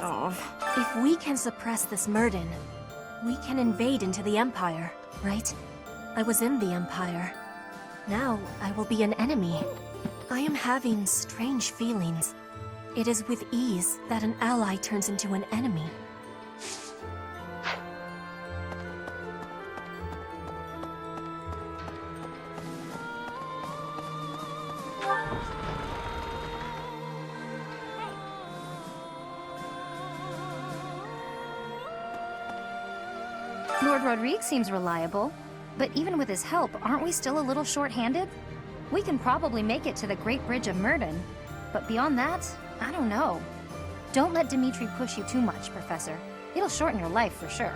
Oh. If we can suppress this Murden, we can invade into the Empire, right? I was in the Empire. Now I will be an enemy. I am having strange feelings. It is with ease that an ally turns into an enemy. Lord Rodrigue seems reliable, but even with his help, aren't we still a little short-handed? We can probably make it to the Great Bridge of Murden, but beyond that, I don't know. Don't let Dimitri push you too much, Professor. It'll shorten your life for sure.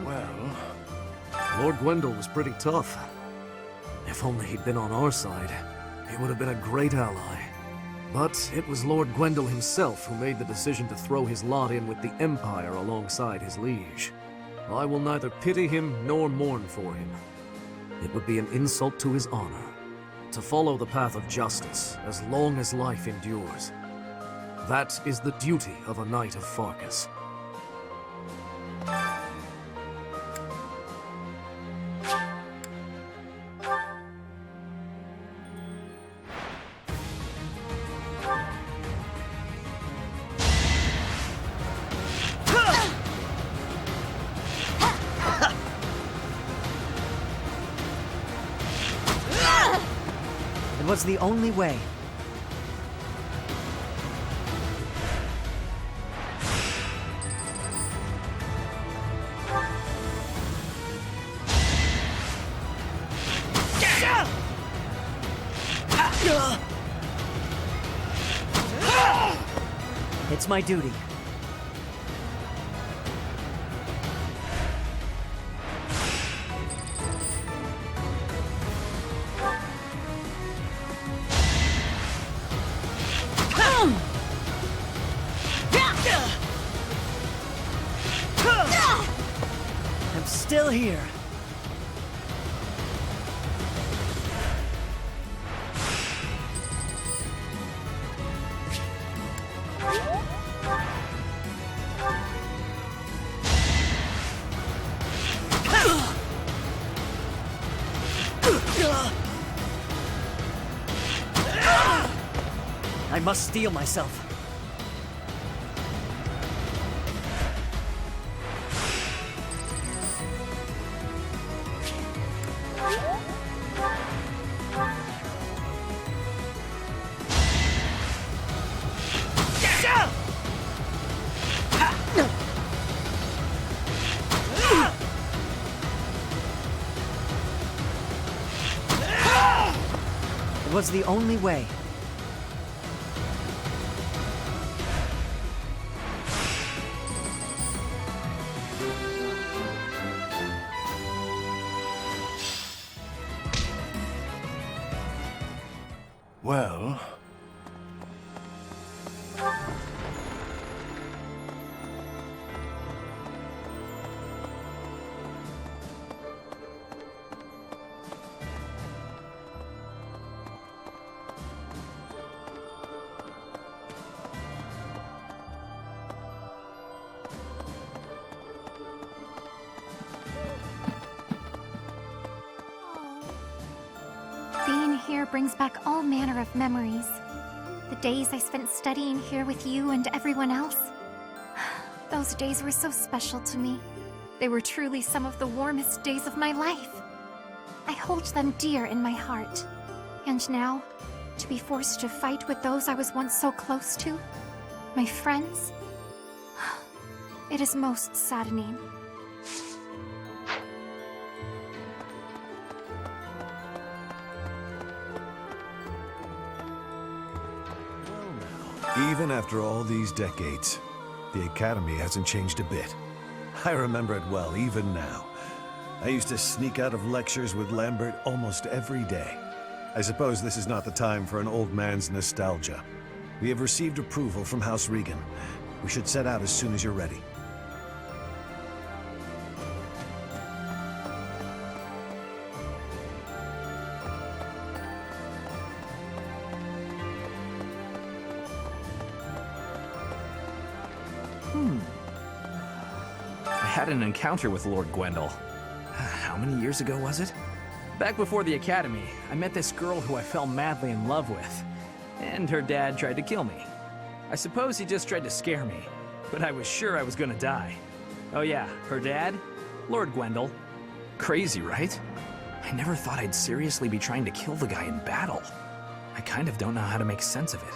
Well, Lord Gwendol was pretty tough. If only he'd been on our side, he would have been a great ally. But it was Lord Gwendol himself who made the decision to throw his lot in with the Empire alongside his liege. I will neither pity him nor mourn for him. It would be an insult to his honor to follow the path of justice as long as life endures. That is the duty of a Knight of Farkas. It was the only way. It's my duty. I'm still here. I must steel myself. It was the only way. Well... Being here brings back all manner of memories. The days I spent studying here with you and everyone else. Those days were so special to me. They were truly some of the warmest days of my life. I hold them dear in my heart. And now, to be forced to fight with those I was once so close to, my friends, it is most saddening. Even after all these decades, the Academy hasn't changed a bit. I remember it well, even now. I used to sneak out of lectures with Lambert almost every day. I suppose this is not the time for an old man's nostalgia. We have received approval from House Regan. We should set out as soon as you're ready. had an encounter with Lord Gwendol. How many years ago was it? Back before the academy, I met this girl who I fell madly in love with. And her dad tried to kill me. I suppose he just tried to scare me, but I was sure I was gonna die. Oh yeah, her dad? Lord Gwendol. Crazy, right? I never thought I'd seriously be trying to kill the guy in battle. I kind of don't know how to make sense of it.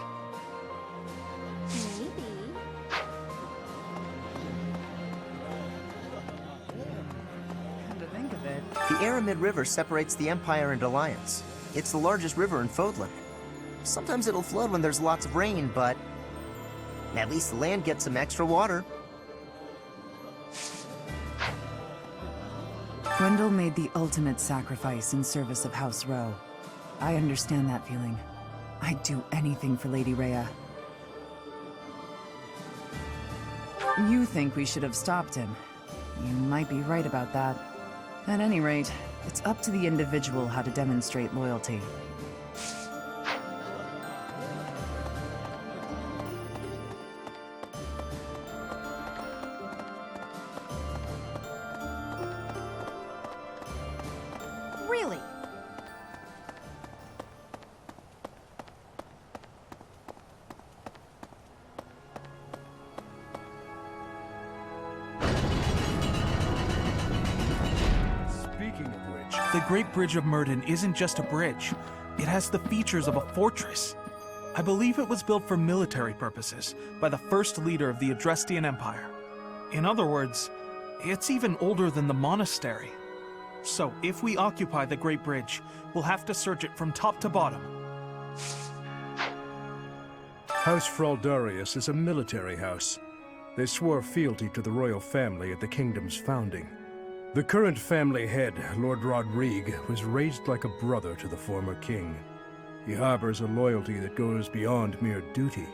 The Aramid River separates the Empire and Alliance. It's the largest river in Fodlan. Sometimes it'll flood when there's lots of rain, but at least the land gets some extra water. Gwendol made the ultimate sacrifice in service of House Rowe. I understand that feeling. I'd do anything for Lady Rhea. You think we should have stopped him. You might be right about that. At any rate, it's up to the individual how to demonstrate loyalty. Really? The Great Bridge of Myrden isn't just a bridge. It has the features of a fortress. I believe it was built for military purposes by the first leader of the Adrestian Empire. In other words, it's even older than the monastery. So if we occupy the Great Bridge, we'll have to search it from top to bottom. House Fraldarius is a military house. They swore fealty to the royal family at the kingdom's founding. The current family head, Lord Rodrigue, was raised like a brother to the former king. He harbors a loyalty that goes beyond mere duty.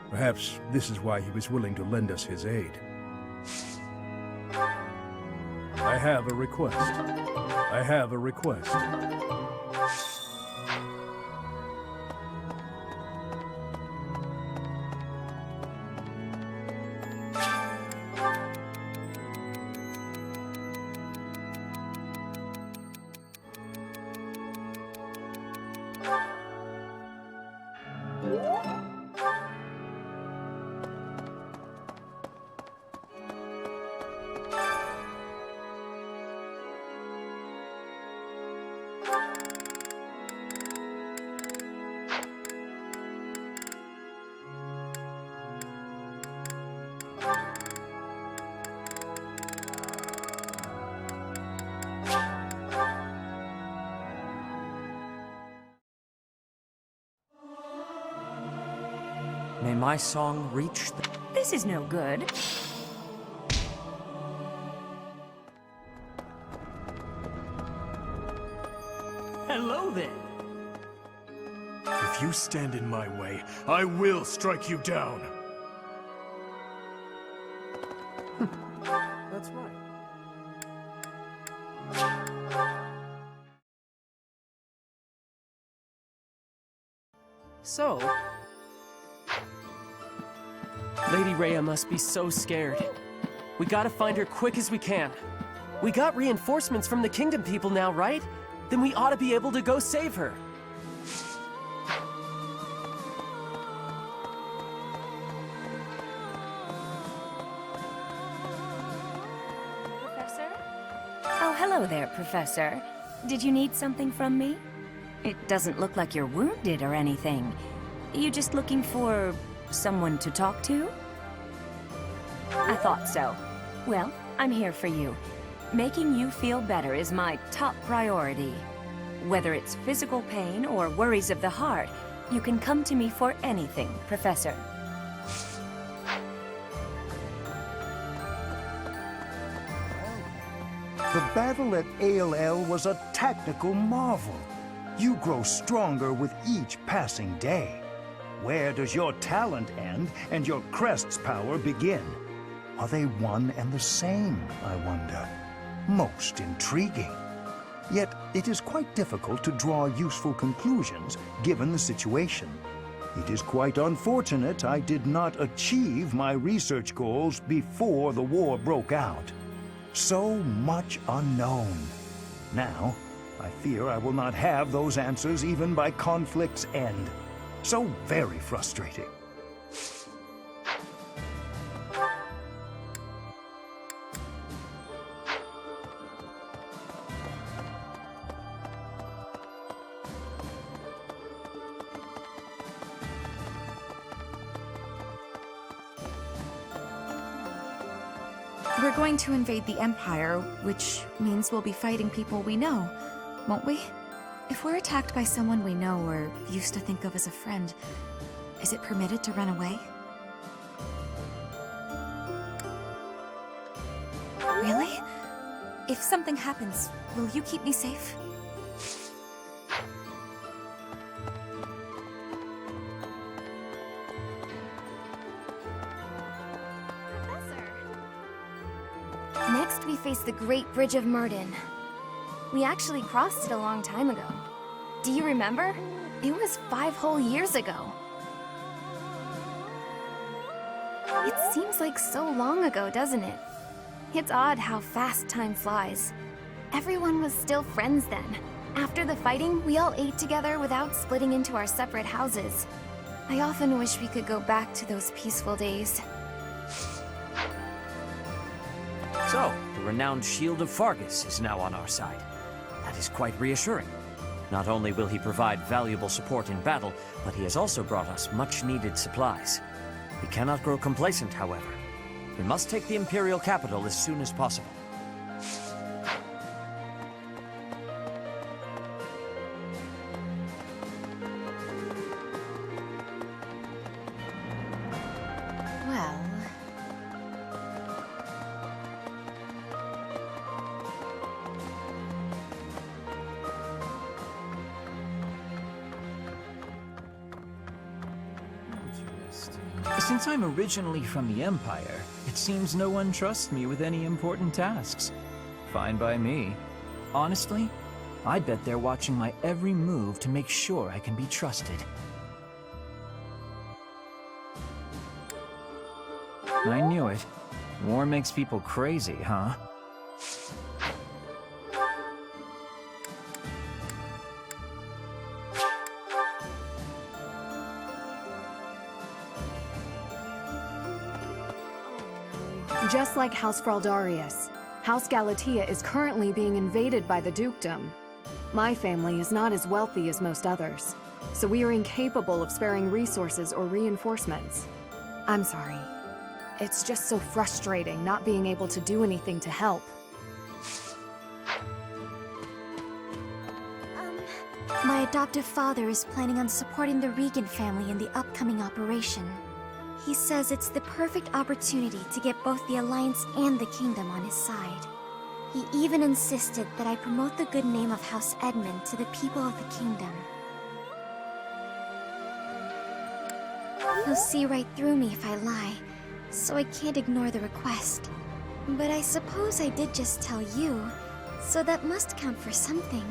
Perhaps this is why he was willing to lend us his aid. I have a request. I have a request. May my song reach the... This is no good. Hello then. If you stand in my way, I will strike you down. That's right. So... Lady Rhea must be so scared. We gotta find her quick as we can. We got reinforcements from the kingdom people now, right? Then we ought to be able to go save her. Professor? Oh, hello there, Professor. Did you need something from me? It doesn't look like you're wounded or anything. You just looking for someone to talk to? I thought so. Well, I'm here for you. Making you feel better is my top priority. Whether it's physical pain or worries of the heart, you can come to me for anything, Professor. The battle at ALL was a tactical marvel. You grow stronger with each passing day. Where does your talent end and your crest's power begin? Are they one and the same, I wonder? Most intriguing. Yet it is quite difficult to draw useful conclusions given the situation. It is quite unfortunate I did not achieve my research goals before the war broke out. So much unknown. Now, I fear I will not have those answers even by conflict's end. So very frustrating. We're going to invade the Empire, which means we'll be fighting people we know, won't we? If we're attacked by someone we know or used to think of as a friend, is it permitted to run away? Really? If something happens, will you keep me safe? Next, we face the Great Bridge of Murden. We actually crossed it a long time ago. Do you remember? It was 5 whole years ago. It seems like so long ago, doesn't it? It's odd how fast time flies. Everyone was still friends then. After the fighting, we all ate together without splitting into our separate houses. I often wish we could go back to those peaceful days. So, the renowned Shield of Fargus is now on our side. That is quite reassuring. Not only will he provide valuable support in battle, but he has also brought us much-needed supplies. We cannot grow complacent, however. We must take the Imperial capital as soon as possible. Well... Since I'm originally from the Empire, it seems no one trusts me with any important tasks. Fine by me. Honestly, I bet they're watching my every move to make sure I can be trusted. I knew it. War makes people crazy, huh? Just like House Fraldarius, House Galatea is currently being invaded by the dukedom. My family is not as wealthy as most others, so we are incapable of sparing resources or reinforcements. I'm sorry. It's just so frustrating not being able to do anything to help. My adoptive father is planning on supporting the Regan family in the upcoming operation. He says it's the perfect opportunity to get both the Alliance and the Kingdom on his side. He even insisted that I promote the good name of House Edmund to the people of the Kingdom. He'll see right through me if I lie, so I can't ignore the request. But I suppose I did just tell you, so that must count for something.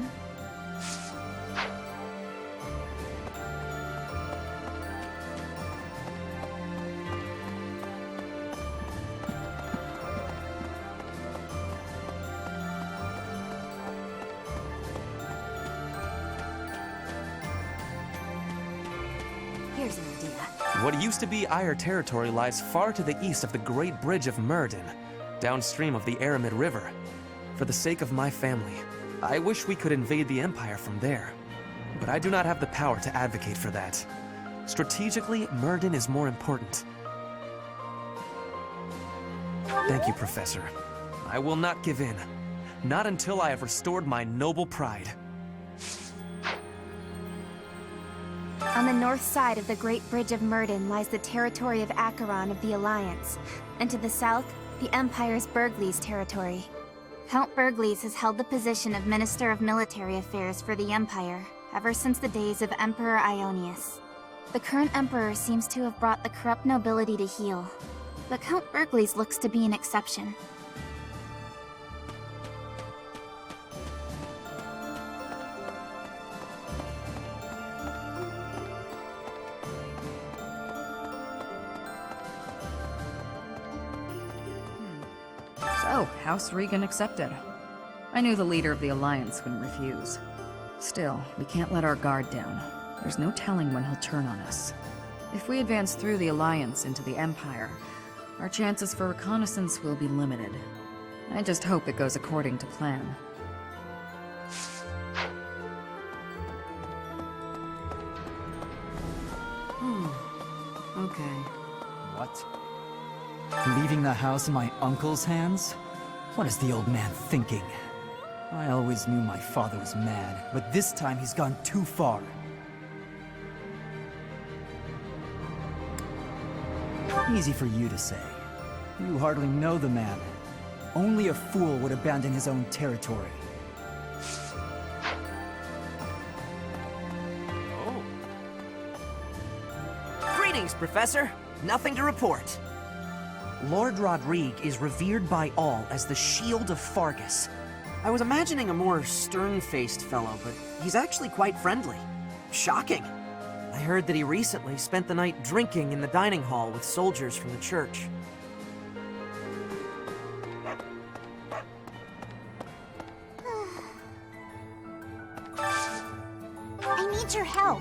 Here's an idea. What used to be Eyre territory lies far to the east of the Great Bridge of Murden, downstream of the Aramid River. For the sake of my family, I wish we could invade the Empire from there. But I do not have the power to advocate for that. Strategically, Murden is more important. Thank you, Professor. I will not give in. Not until I have restored my noble pride. On the north side of the Great Bridge of Murden lies the territory of Acheron of the Alliance, and to the south, the Empire's Burgleys territory. Count Burgleys has held the position of Minister of Military Affairs for the Empire ever since the days of Emperor Ionius. The current Emperor seems to have brought the corrupt nobility to heel, but Count Burgleys looks to be an exception. So, Oh, House Regan accepted. I knew the leader of the Alliance wouldn't refuse. Still, we can't let our guard down. There's no telling when he'll turn on us. If we advance through the Alliance into the Empire, our chances for reconnaissance will be limited. I just hope it goes according to plan. Okay. What? Leaving the house in my uncle's hands? What is the old man thinking? I always knew my father was mad, but this time he's gone too far. Easy for you to say. You hardly know the man. Only a fool would abandon his own territory. Oh. Greetings, Professor. Nothing to report. Lord Rodrigue is revered by all as the Shield of Fargus. I was imagining a more stern-faced fellow, but he's actually quite friendly. Shocking. I heard that he recently spent the night drinking in the dining hall with soldiers from the church. I need your help.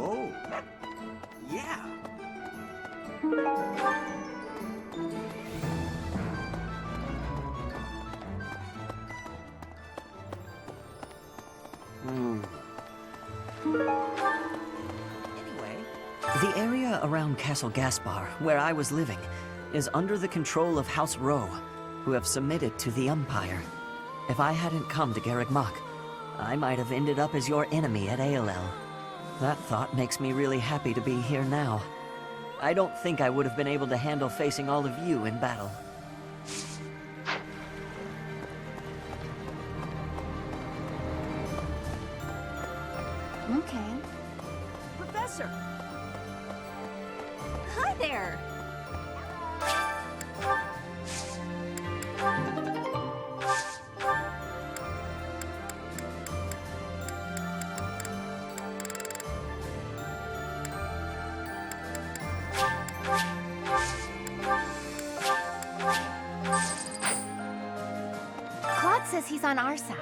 Oh. Yeah. Anyway, the area around Castle Gaspar, where I was living, is under the control of House Rowe, who have submitted to the Empire. If I hadn't come to Garreg Mach, I might have ended up as your enemy at ALL. That thought makes me really happy to be here now. I don't think I would have been able to handle facing all of you in battle. Okay. Professor! Hi there! Claude says he's on our side.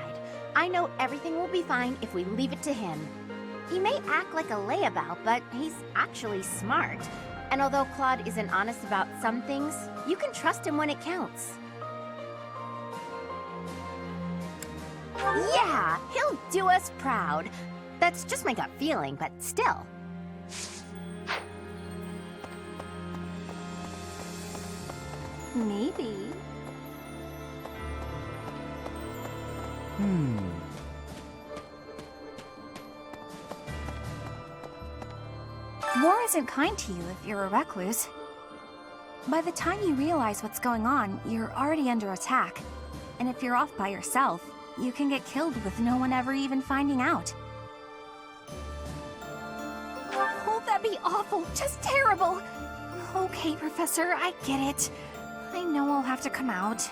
I know everything will be fine if we leave it to him. He may act like a layabout, but he's actually smart. And although Claude isn't honest about some things, you can trust him when it counts. Yeah, he'll do us proud. That's just my gut feeling, but still. Maybe. War isn't kind to you if you're a recluse. By the time you realize what's going on, you're already under attack. And if you're off by yourself, you can get killed with no one ever even finding out. Oh, that'd be awful. Just terrible. Okay, Professor, I get it. I know I'll have to come out.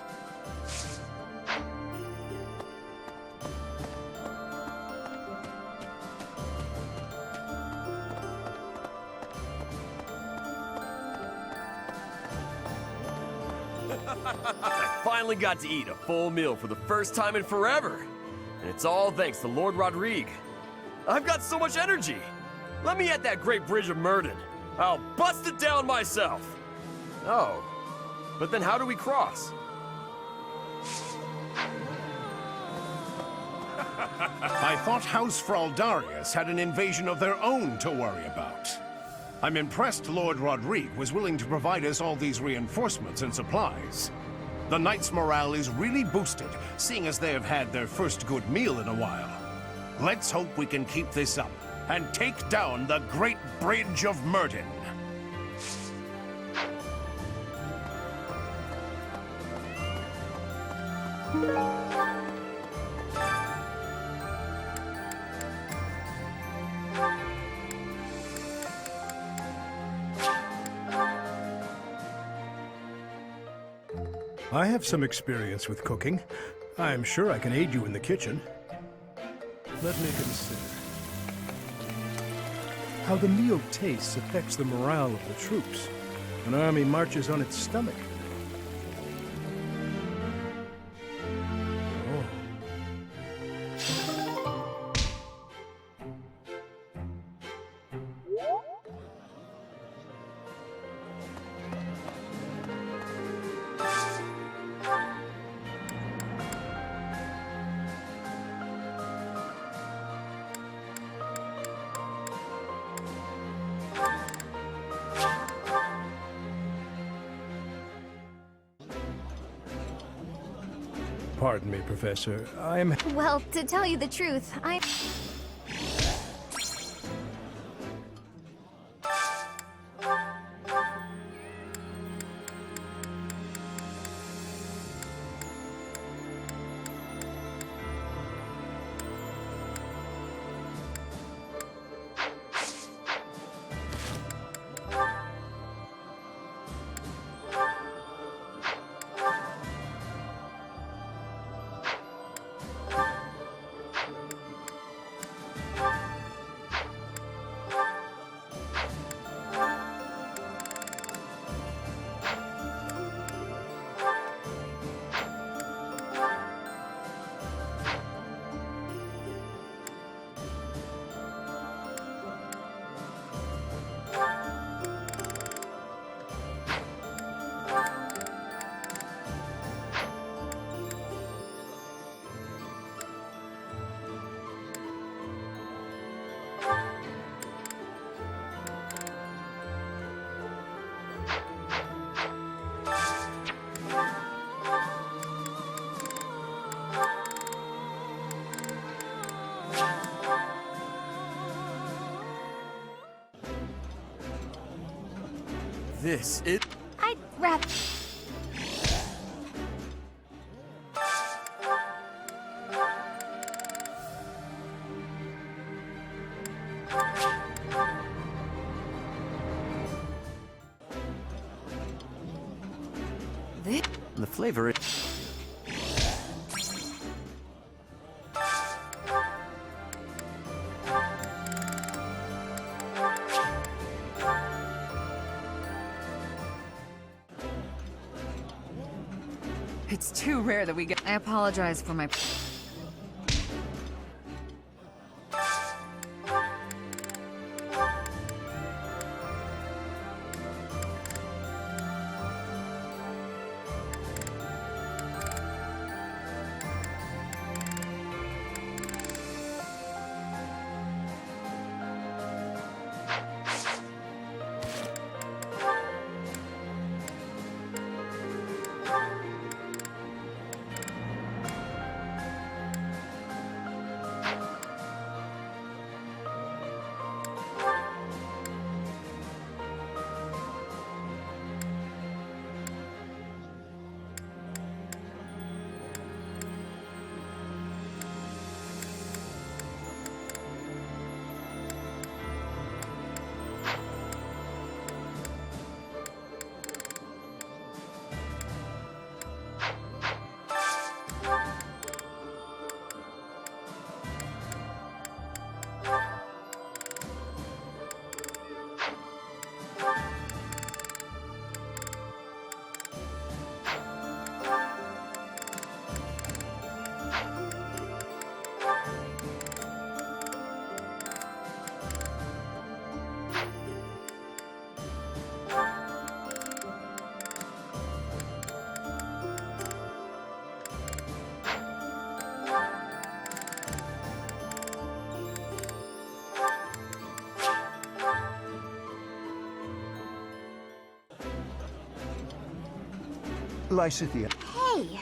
I finally got to eat a full meal for the first time in forever. And it's all thanks to Lord Rodrigue. I've got so much energy. Let me at that great bridge of Murden. I'll bust it down myself. Oh, but then how do we cross? I thought House Fraldarius had an invasion of their own to worry about. I'm impressed Lord Rodrigue was willing to provide us all these reinforcements and supplies. The Knights' morale is really boosted, seeing as they have had their first good meal in a while. Let's hope we can keep this up and take down the Great Bridge of Murden. I have some experience with cooking. I'm sure I can aid you in the kitchen. Let me consider. how the meal tastes affects the morale of the troops. An army marches on its stomach. Pardon me, Professor. I am... Well, to tell you the truth, I... This is... I'd rather... The flavor is... It's too rare that we get... I apologize for my... Lysithea. Hey!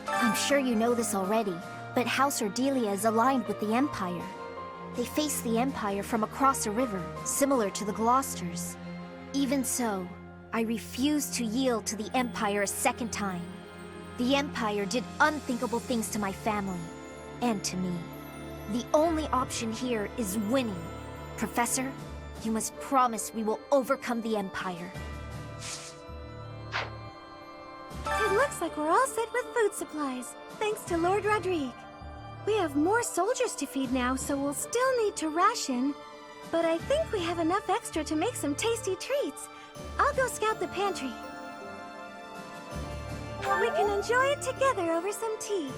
I'm sure you know this already, but House Ordelia is aligned with the Empire. They face the Empire from across a river, similar to the Gloucesters. Even so, I refuse to yield to the Empire a second time. The Empire did unthinkable things to my family, and to me. The only option here is winning. Professor, you must promise we will overcome the Empire. It looks like we're all set with food supplies, thanks to Lord Rodrigue. We have more soldiers to feed now, so we'll still need to ration. But I think we have enough extra to make some tasty treats. I'll go scout the pantry. We can enjoy it together over some tea.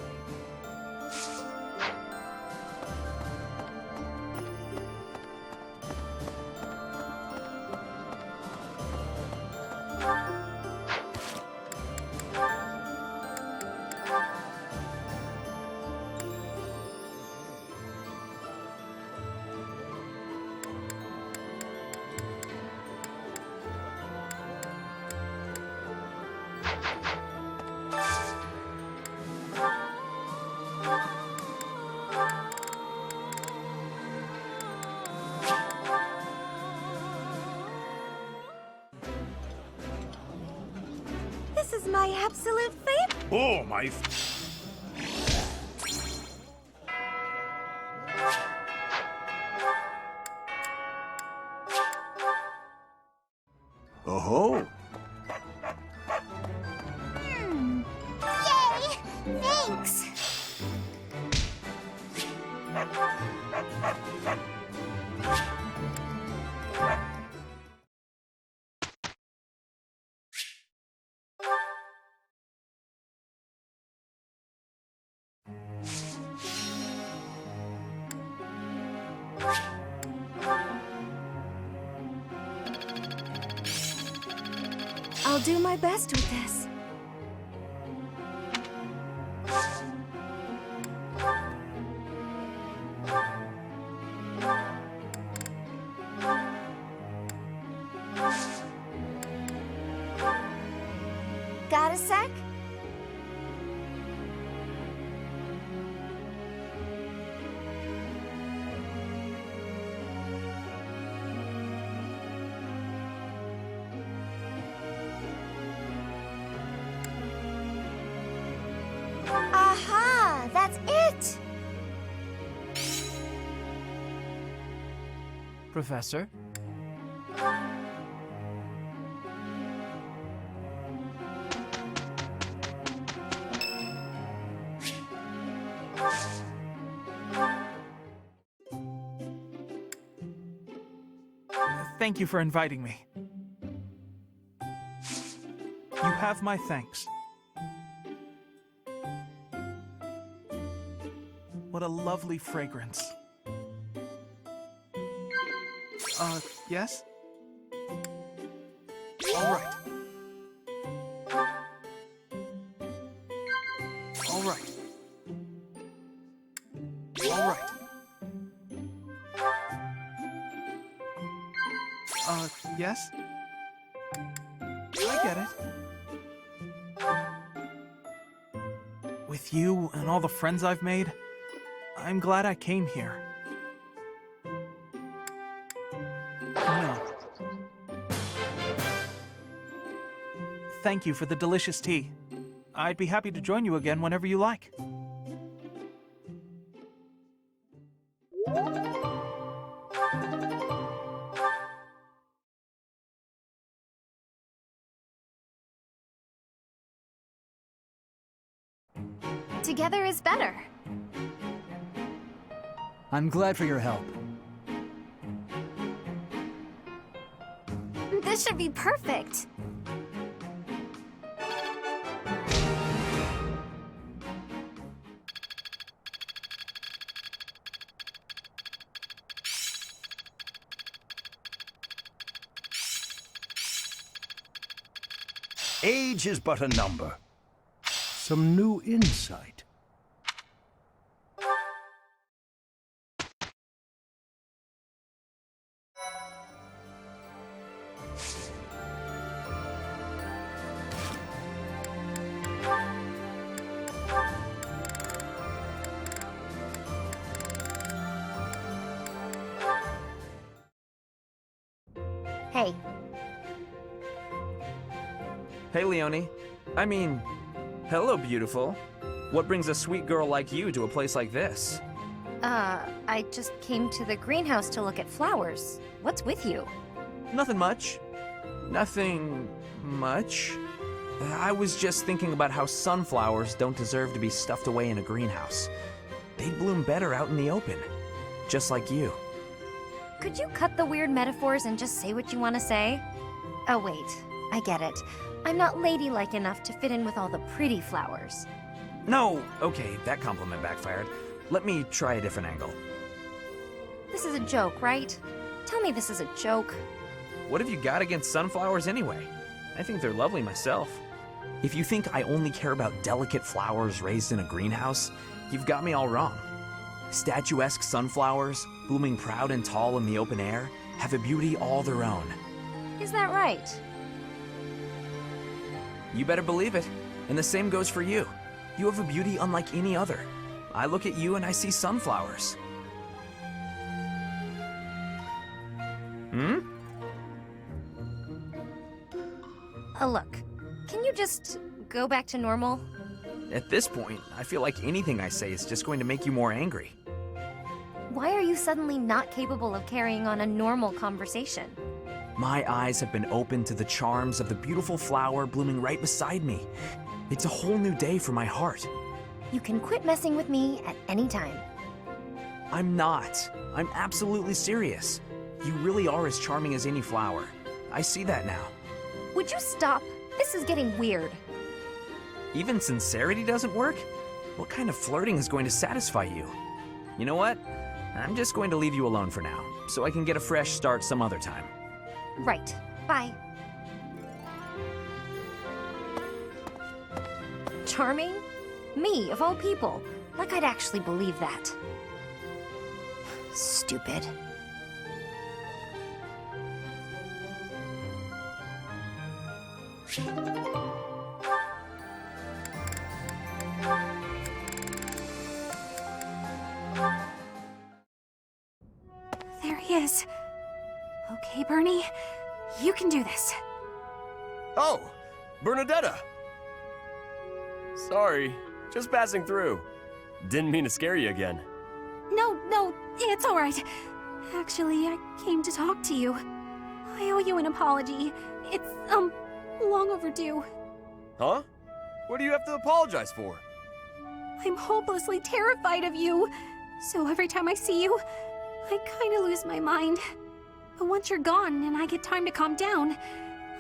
This is my absolute favorite. Oh, my... Oh-ho! Yay! Thanks! I'll do my best with this. Got a sec? Aha! That's it! Professor? Thank you for inviting me. You have my thanks. What a lovely fragrance. Yes? All right. All right. All right. Yes? I get it. With you and all the friends I've made, I'm glad I came here. No. Thank you for the delicious tea. I'd be happy to join you again whenever you like. Together is better. I'm glad for your help. This should be perfect. Age is but a number. some new insight. Hey. Hey, Leone. I mean, hello, beautiful. What brings a sweet girl like you to a place like this? I just came to the greenhouse to look at flowers. What's with you? Nothing much. Nothing much. I was just thinking about how sunflowers don't deserve to be stuffed away in a greenhouse. They'd bloom better out in the open, just like you. Could you cut the weird metaphors and just say what you want to say? Oh, wait. I get it. I'm not ladylike enough to fit in with all the pretty flowers. No, okay, that compliment backfired. Let me try a different angle. This is a joke, right? Tell me this is a joke. What have you got against sunflowers anyway? I think they're lovely myself. If you think I only care about delicate flowers raised in a greenhouse, you've got me all wrong. Statuesque sunflowers, blooming proud and tall in the open air, have a beauty all their own. Is that right? You better believe it. And the same goes for you. You have a beauty unlike any other. I look at you and I see sunflowers. Hmm? Look, can you just go back to normal? At this point, I feel like anything I say is just going to make you more angry. Why are you suddenly not capable of carrying on a normal conversation? My eyes have been opened to the charms of the beautiful flower blooming right beside me. It's a whole new day for my heart. You can quit messing with me at any time. I'm not. I'm absolutely serious. You really are as charming as any flower. I see that now. Would you stop? This is getting weird. Even sincerity doesn't work? What kind of flirting is going to satisfy you? You know what? I'm just going to leave you alone for now, so I can get a fresh start some other time. Right. Bye. Charming? Me, of all people. Like I'd actually believe that. Stupid. There he is. Okay, Bernie, you can do this. Oh, Bernadetta! Sorry, just passing through. Didn't mean to scare you again. No, it's all right. Actually, I came to talk to you. I owe you an apology. It's, long overdue. Huh? What do you have to apologize for? I'm hopelessly terrified of you. So every time I see you, I kinda lose my mind. But once you're gone and I get time to calm down,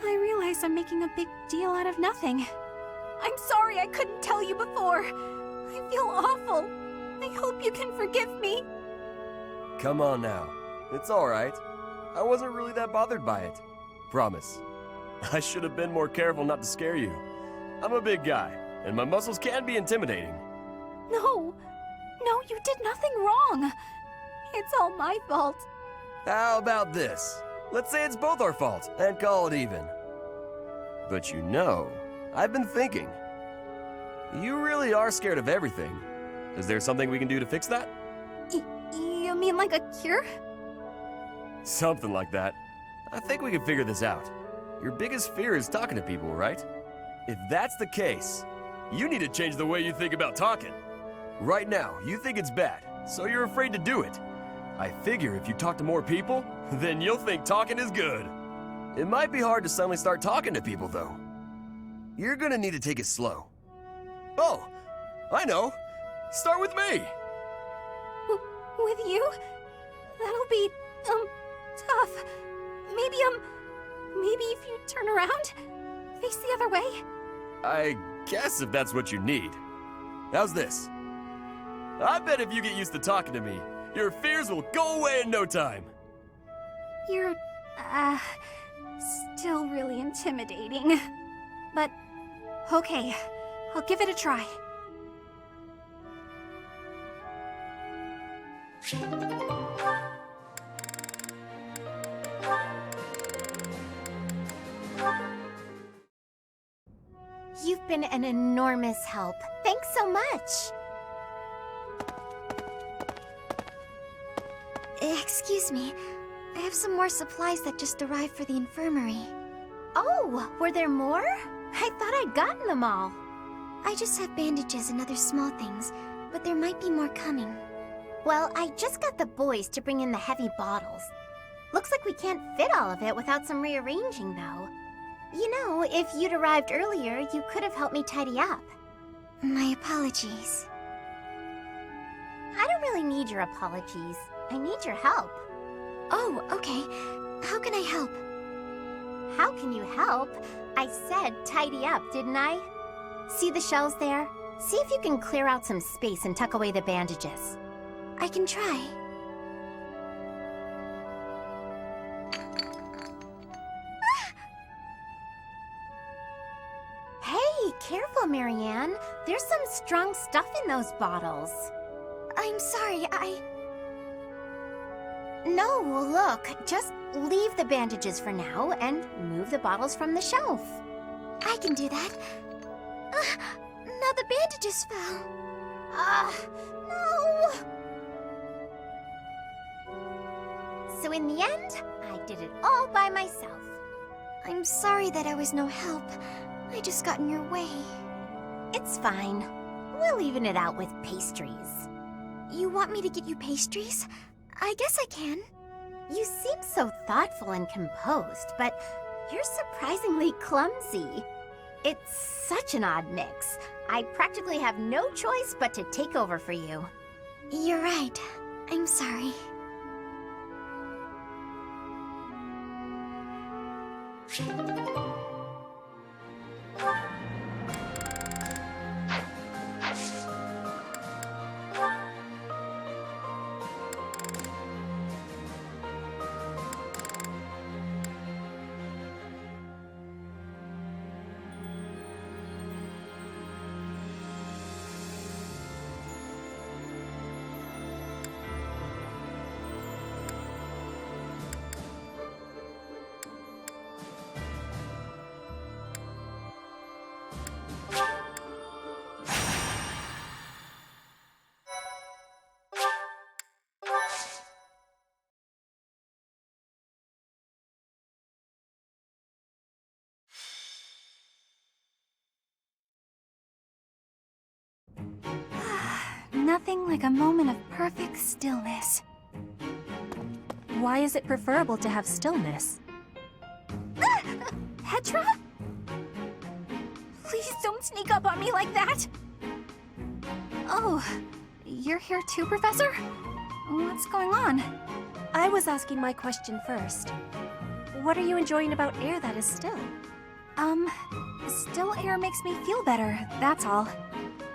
I realize I'm making a big deal out of nothing. I'm sorry I couldn't tell you before. I feel awful. I hope you can forgive me. Come on now. It's alright. I wasn't really that bothered by it. Promise. I should have been more careful not to scare you. I'm a big guy, and my muscles can be intimidating. No, you did nothing wrong. It's all my fault. How about this? Let's say it's both our fault, and call it even. But you know, I've been thinking. You really are scared of everything. Is there something we can do to fix that? You mean like a cure? Something like that. I think we can figure this out. Your biggest fear is talking to people, right? If that's the case, you need to change the way you think about talking. Right now, you think it's bad, so you're afraid to do it. I figure if you talk to more people, then you'll think talking is good. It might be hard to suddenly start talking to people, though. You're gonna need to take it slow. Oh, I know. Start with me. With you? That'll be, tough. Maybe if you turn around, face the other way. I guess if that's what you need. How's this? I bet if you get used to talking to me, your fears will go away in no time. You're, still really intimidating. But, okay, I'll give it a try. You've been an enormous help. Thanks so much. Excuse me. I have some more supplies that just arrived for the infirmary. Oh, were there more? I thought I'd gotten them all. I just have bandages and other small things, but there might be more coming. Well, I just got the boys to bring in the heavy bottles. Looks like we can't fit all of it without some rearranging, though. You know, if you'd arrived earlier, you could have helped me tidy up. My apologies. I don't really need your apologies. I need your help. Oh, okay. How can I help? How can you help? I said tidy up, didn't I? See the shelves there? See if you can clear out some space and tuck away the bandages. I can try. Hey, careful, Marianne. There's some strong stuff in those bottles. I'm sorry, No, look, just leave the bandages for now and move the bottles from the shelf. I can do that. Now the bandages fell. No! So in the end, I did it all by myself. I'm sorry that I was no help. I just got in your way. It's fine. We'll even it out with pastries. You want me to get you pastries? I guess I can. You seem so thoughtful and composed, but you're surprisingly clumsy. It's such an odd mix. I practically have no choice but to take over for you. You're right. I'm sorry. Nothing like a moment of perfect stillness. Why is it preferable to have stillness? Petra? Please don't sneak up on me like that! Oh, you're here too, Professor? What's going on? I was asking my question first. What are you enjoying about air that is still? Still air makes me feel better, that's all.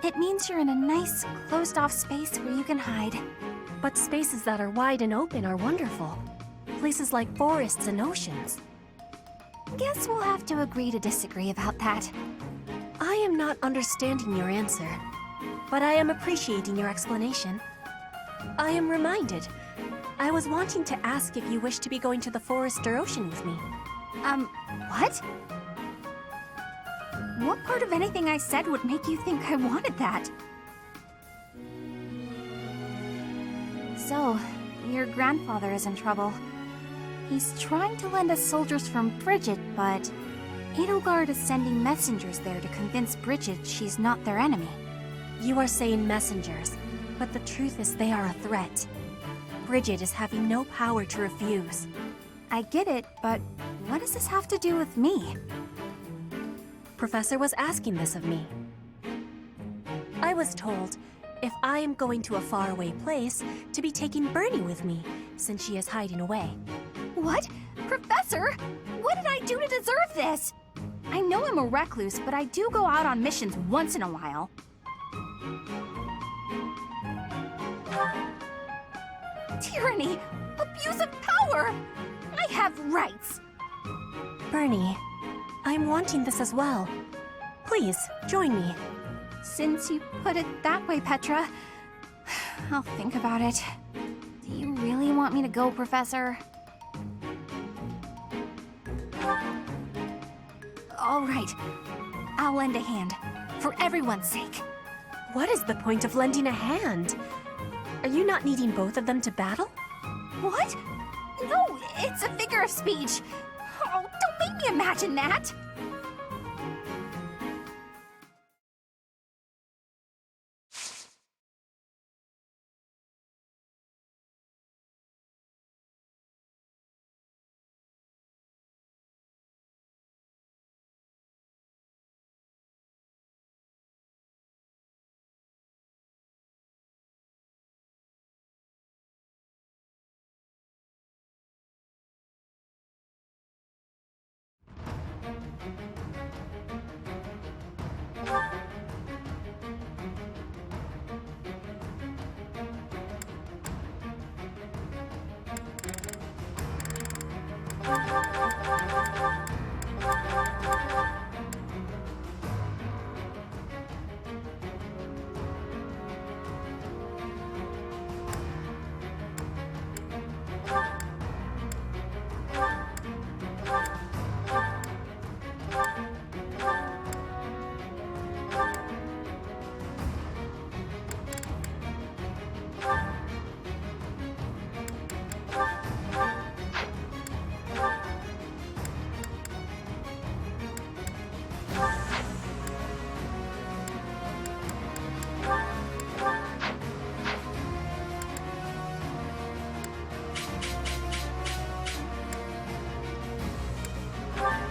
It means you're in a nice, closed-off space where you can hide. But spaces that are wide and open are wonderful. Places like forests and oceans. Guess we'll have to agree to disagree about that. I am not understanding your answer, but I am appreciating your explanation. I am reminded. I was wanting to ask if you wish to be going to the forest or ocean with me. What? What part of anything I said would make you think I wanted that? So, your grandfather is in trouble. He's trying to lend us soldiers from Bridget, but Edelgard is sending messengers there to convince Bridget she's not their enemy. You are saying messengers, but the truth is they are a threat. Bridget is having no power to refuse. I get it, but what does this have to do with me? Professor was asking this of me. I was told, if I am going to a faraway place, to be taking Bernie with me, since she is hiding away. What? Professor? What did I do to deserve this? I know I'm a recluse, but I do go out on missions once in a while. Tyranny! Abuse of power! I have rights! Bernie, I'm wanting this as well. Please, join me. Since you put it that way, Petra, I'll think about it. Do you really want me to go, Professor? All right. I'll lend a hand. For everyone's sake. What is the point of lending a hand? Are you not needing both of them to battle? What? No, it's a figure of speech. Oh, don't make me imagine that.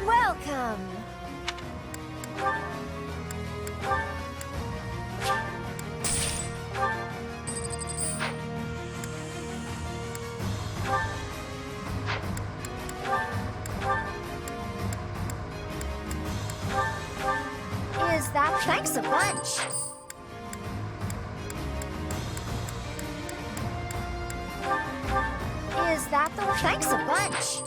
Welcome! Is that thanks a bunch? Is that the thanks a bunch?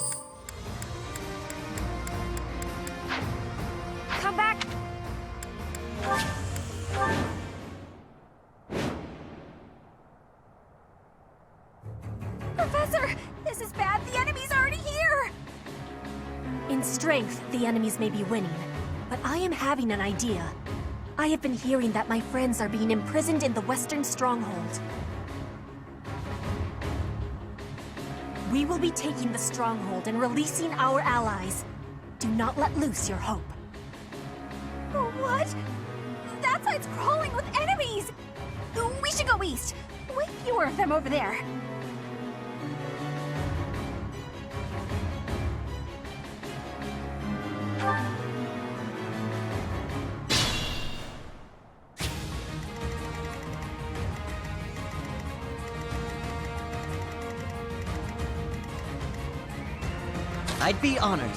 Come back. Professor, this is bad. The enemy's already here. In strength, the enemies may be winning, but I am having an idea. I have been hearing that my friends are being imprisoned in the Western Stronghold. We will be taking the stronghold and releasing our allies. Do not let loose your hope. What? That side's crawling with enemies! We should go east. Way fewer of them over there. I'd be honored.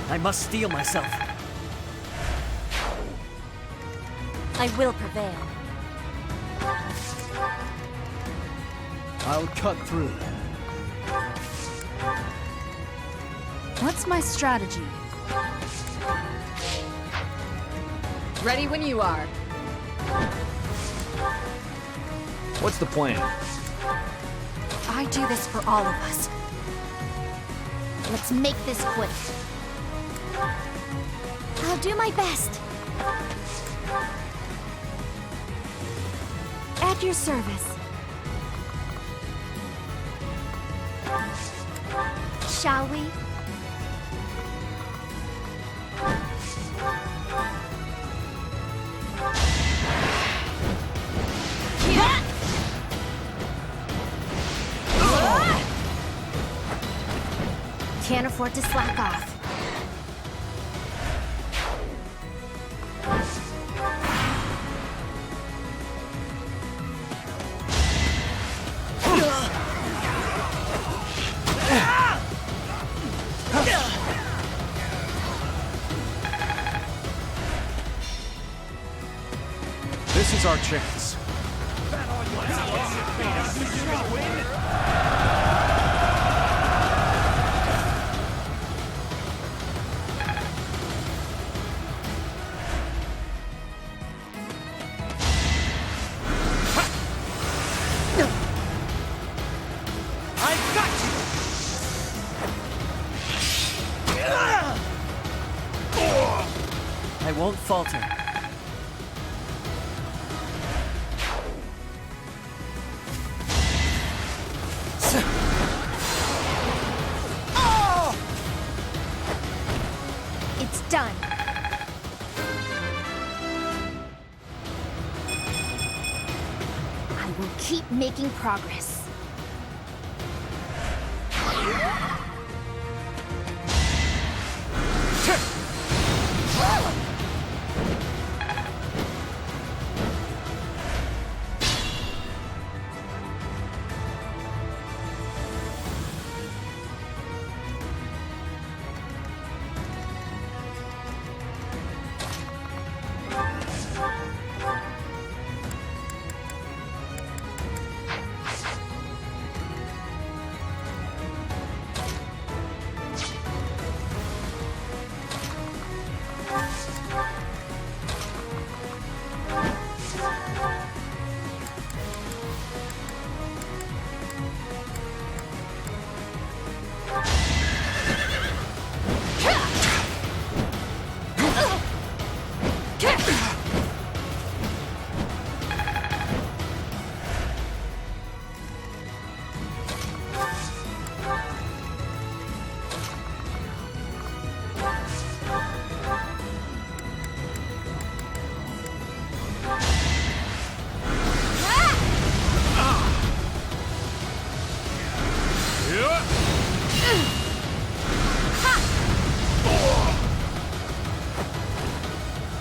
I must steel myself. I will prevail. I'll cut through. What's my strategy? Ready when you are. What's the plan? I do this for all of us. Let's make this quick. I'll do my best. At your service. Shall we? Can't afford to slack off. This is our chance. won't falter. It's done. I will keep making progress.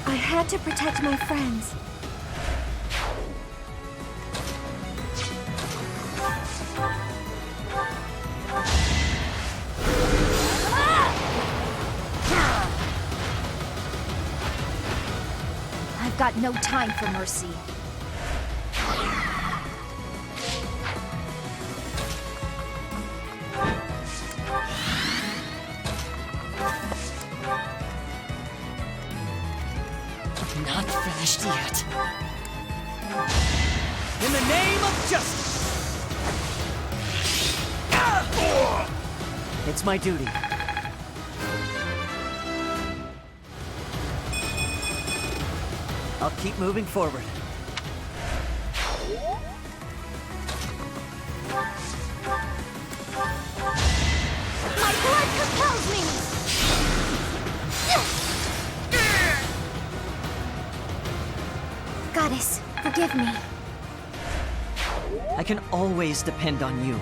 I had to protect my friends. I've got no time for mercy. Not finished yet. In the name of justice! It's my duty. I'll keep moving forward. My blood compels me! Goddess, forgive me. I can always depend on you.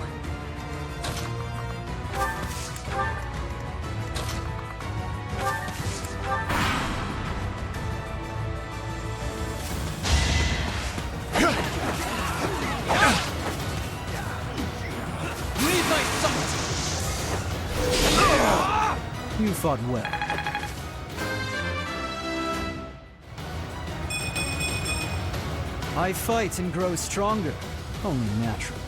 Leave my sight! You fought well. I fight and grow stronger. Only natural.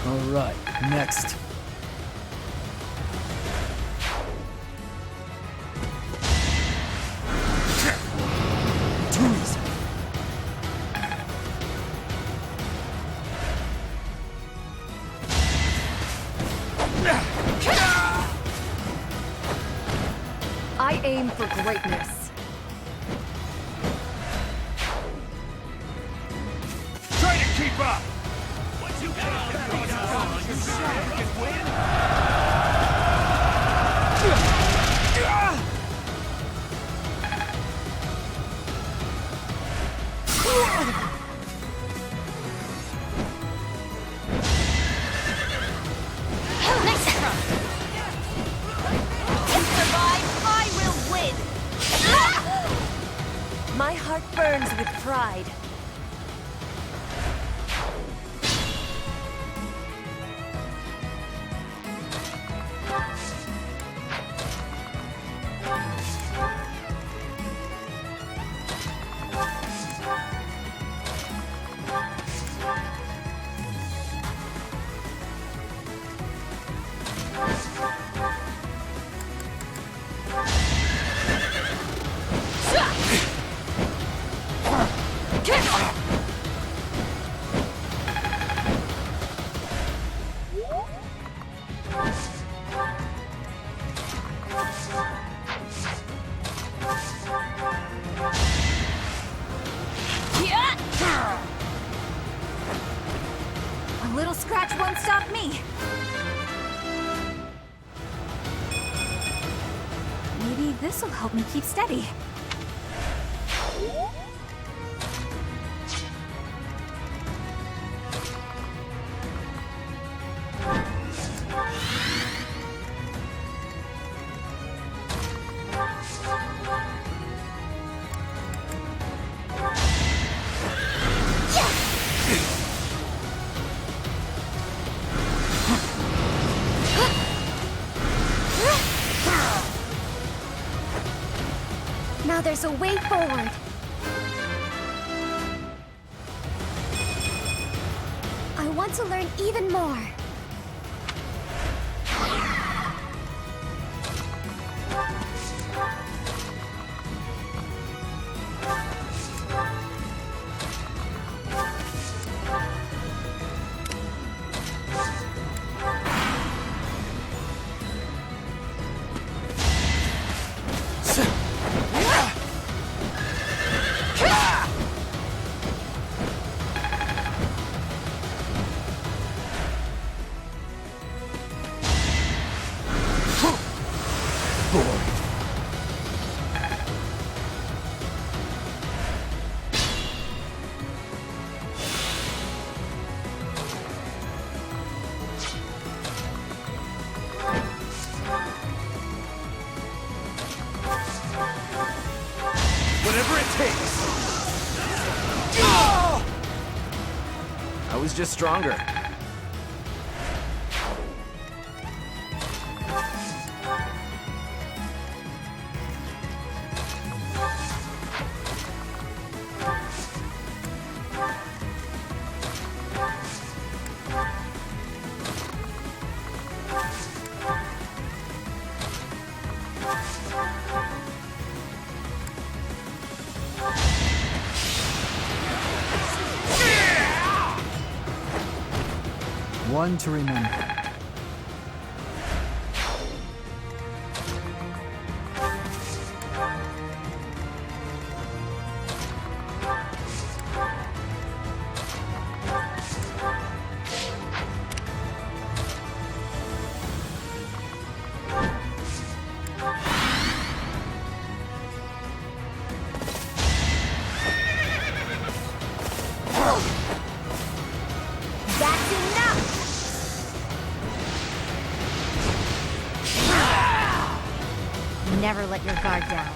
All right, next. Too easy. I aim for greatness. Try to keep up! Next run! If survive, I will win! My heart burns with pride. Kick! A little scratch won't stop me. Maybe this'll help me keep steady. Now there's a way forward. I want to learn even more. Whatever it takes. I was just stronger. One to remember. That's enough! Never let your guard down.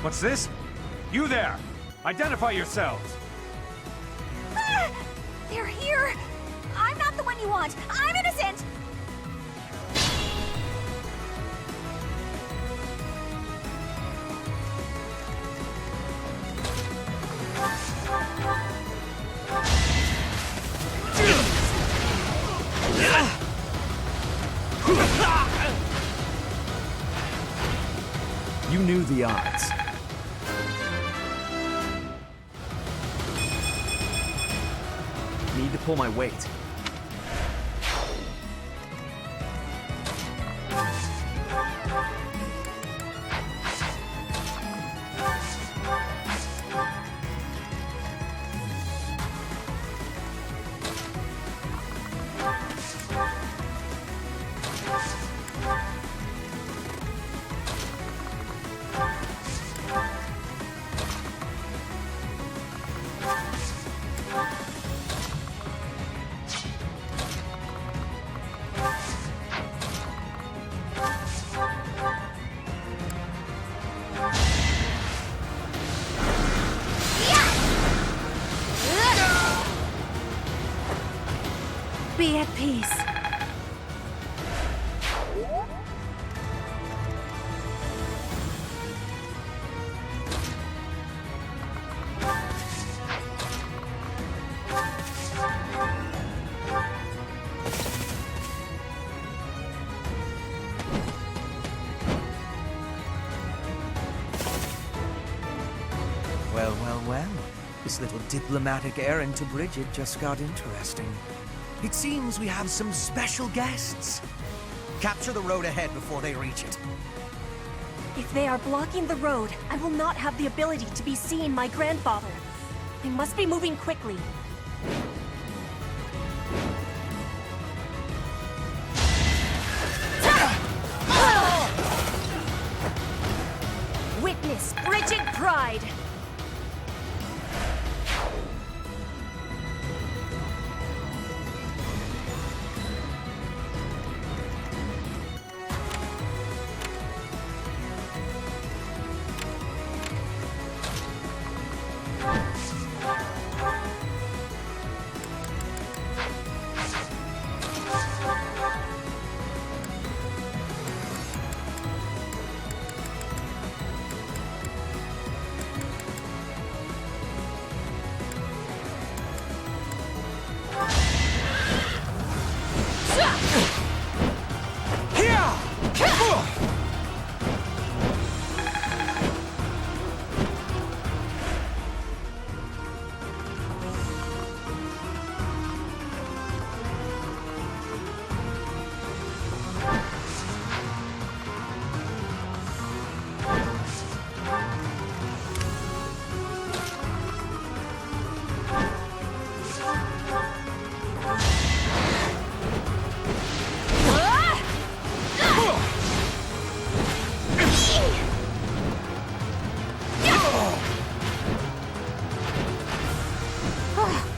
What's this? You there! Identify yourselves! Ah! They're here! I'm not the one you want! I'm innocent! You knew the odds. Need to pull my weight. Be at peace. Well, well, well. This little diplomatic errand to Bridget just got interesting. It seems we have some special guests. Capture the road ahead before they reach it. If they are blocking the road, I will not have the ability to be seeing my grandfather. They must be moving quickly. Witness Bridget Pride!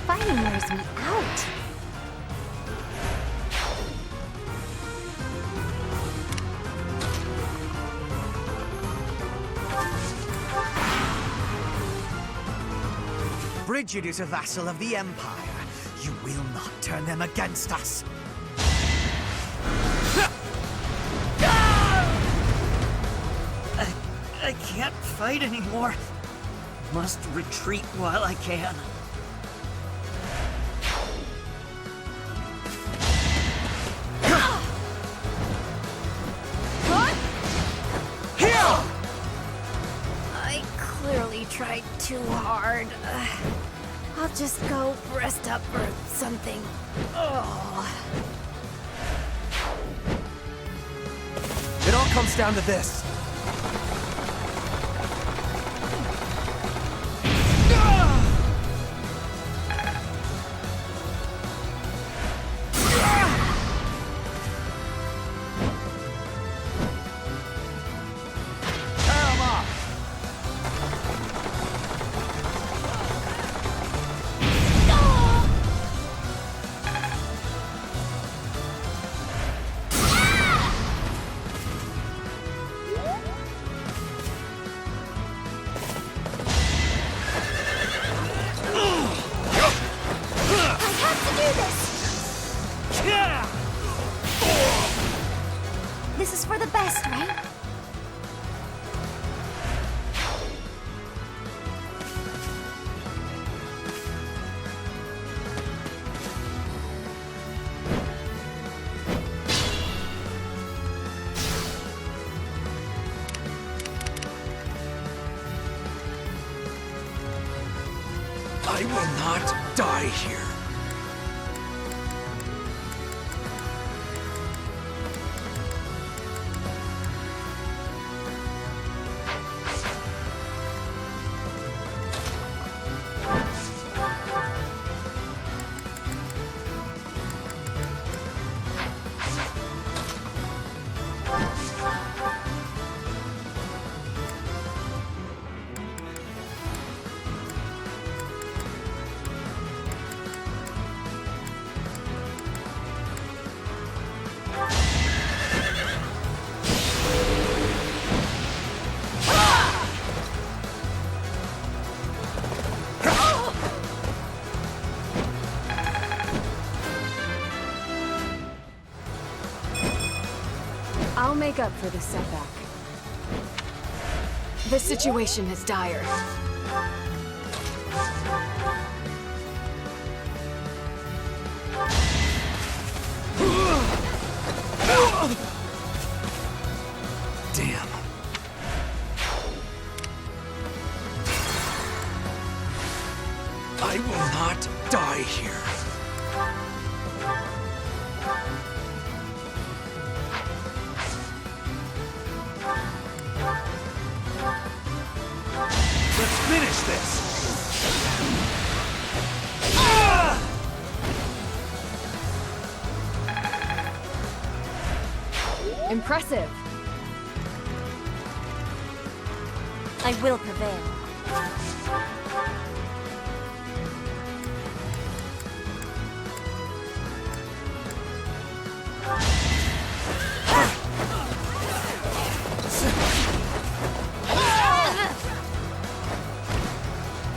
Fighting wears me out. Bridget is a vassal of the Empire. You will not turn them against us. I can't fight anymore. Must retreat while I can. I clearly tried too hard. I'll just go rest up or something. Oh. It all comes down to this. This is for the best, right? I will not die here. make up for this setback. The situation is dire. Damn. I will not die here. Let's finish this! Impressive. I will prevail.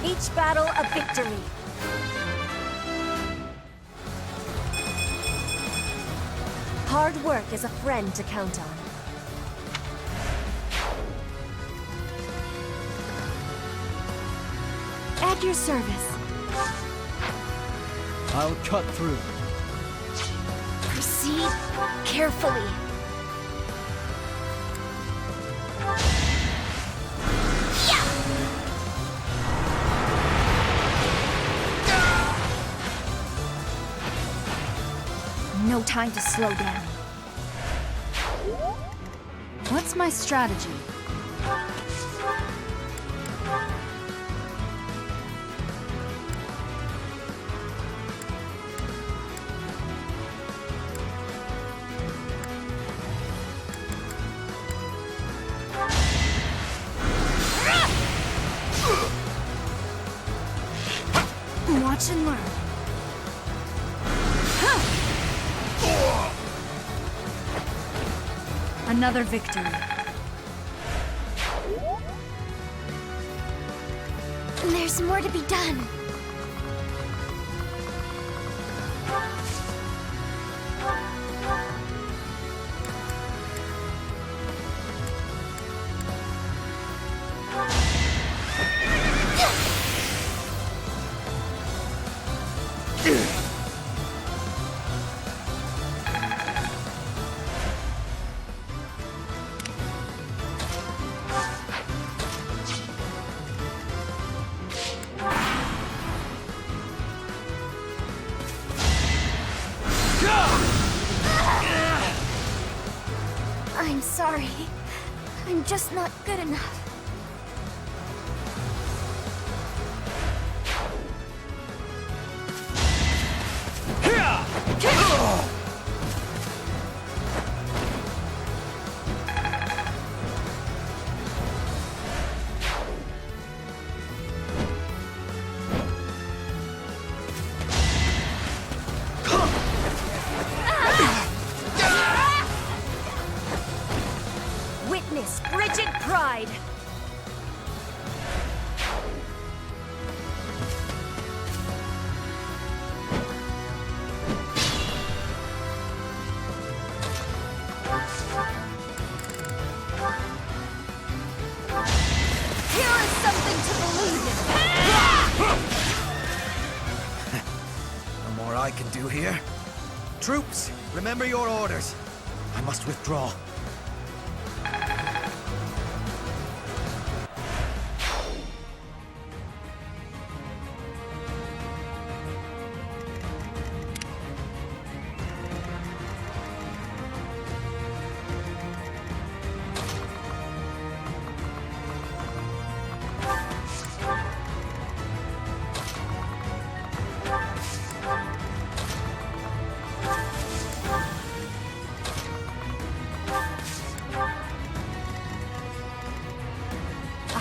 Each battle a victory. Hard work is a friend to count on. At your service. I'll cut through. Proceed carefully. No time to slow down. What's my strategy? Watch and learn. Another victory. There's more to be done. I'm sorry. I'm just not good enough. Witness frigid pride. Here is something to believe in. No more I can do here. Troops, remember your orders. I must withdraw.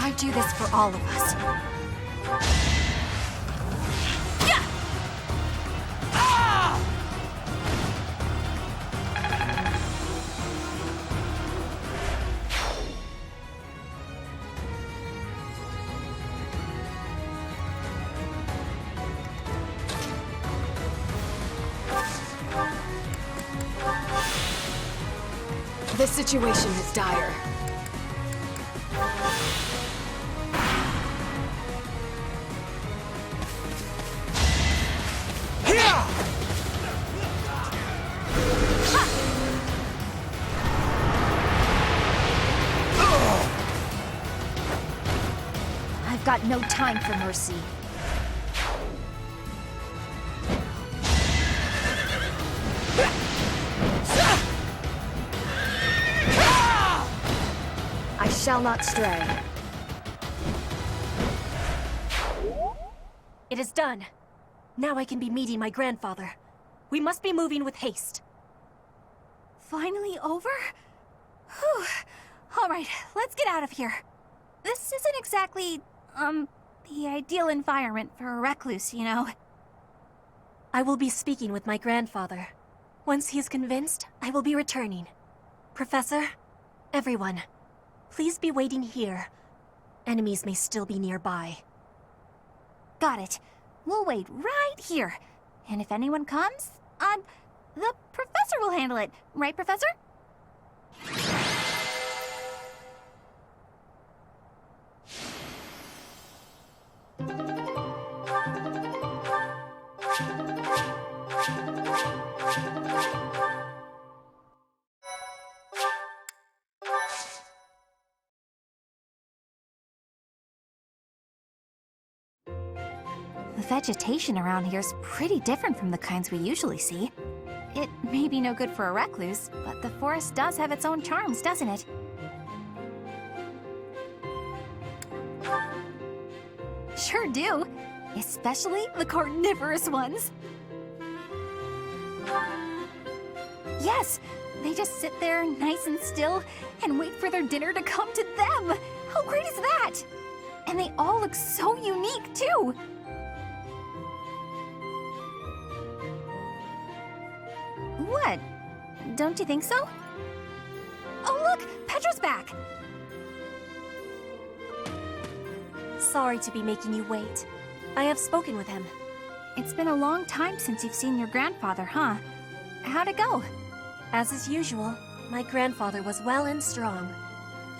I do this for all of us. This situation is dire. I've got no time for mercy. I shall not stray. It is done. Now I can be meeting my grandfather. We must be moving with haste. Finally over? Whew. Alright, let's get out of here. This isn't exactly, the ideal environment for a recluse, you know. I will be speaking with my grandfather. Once he is convinced, I will be returning. Professor, everyone, please be waiting here. Enemies may still be nearby. Got it. We'll wait right here. And if anyone comes, the professor will handle it. Right, Professor? The vegetation around here is pretty different from the kinds we usually see. It may be no good for a recluse, but the forest does have its own charms, doesn't it? Sure do. Especially the carnivorous ones. Yes, they just sit there nice and still and wait for their dinner to come to them. How great is that? And they all look so unique, too. What? Don't you think so? Oh, look! Petra's back! Sorry to be making you wait. I have spoken with him. It's been a long time since you've seen your grandfather, huh? How'd it go? As is usual, my grandfather was well and strong.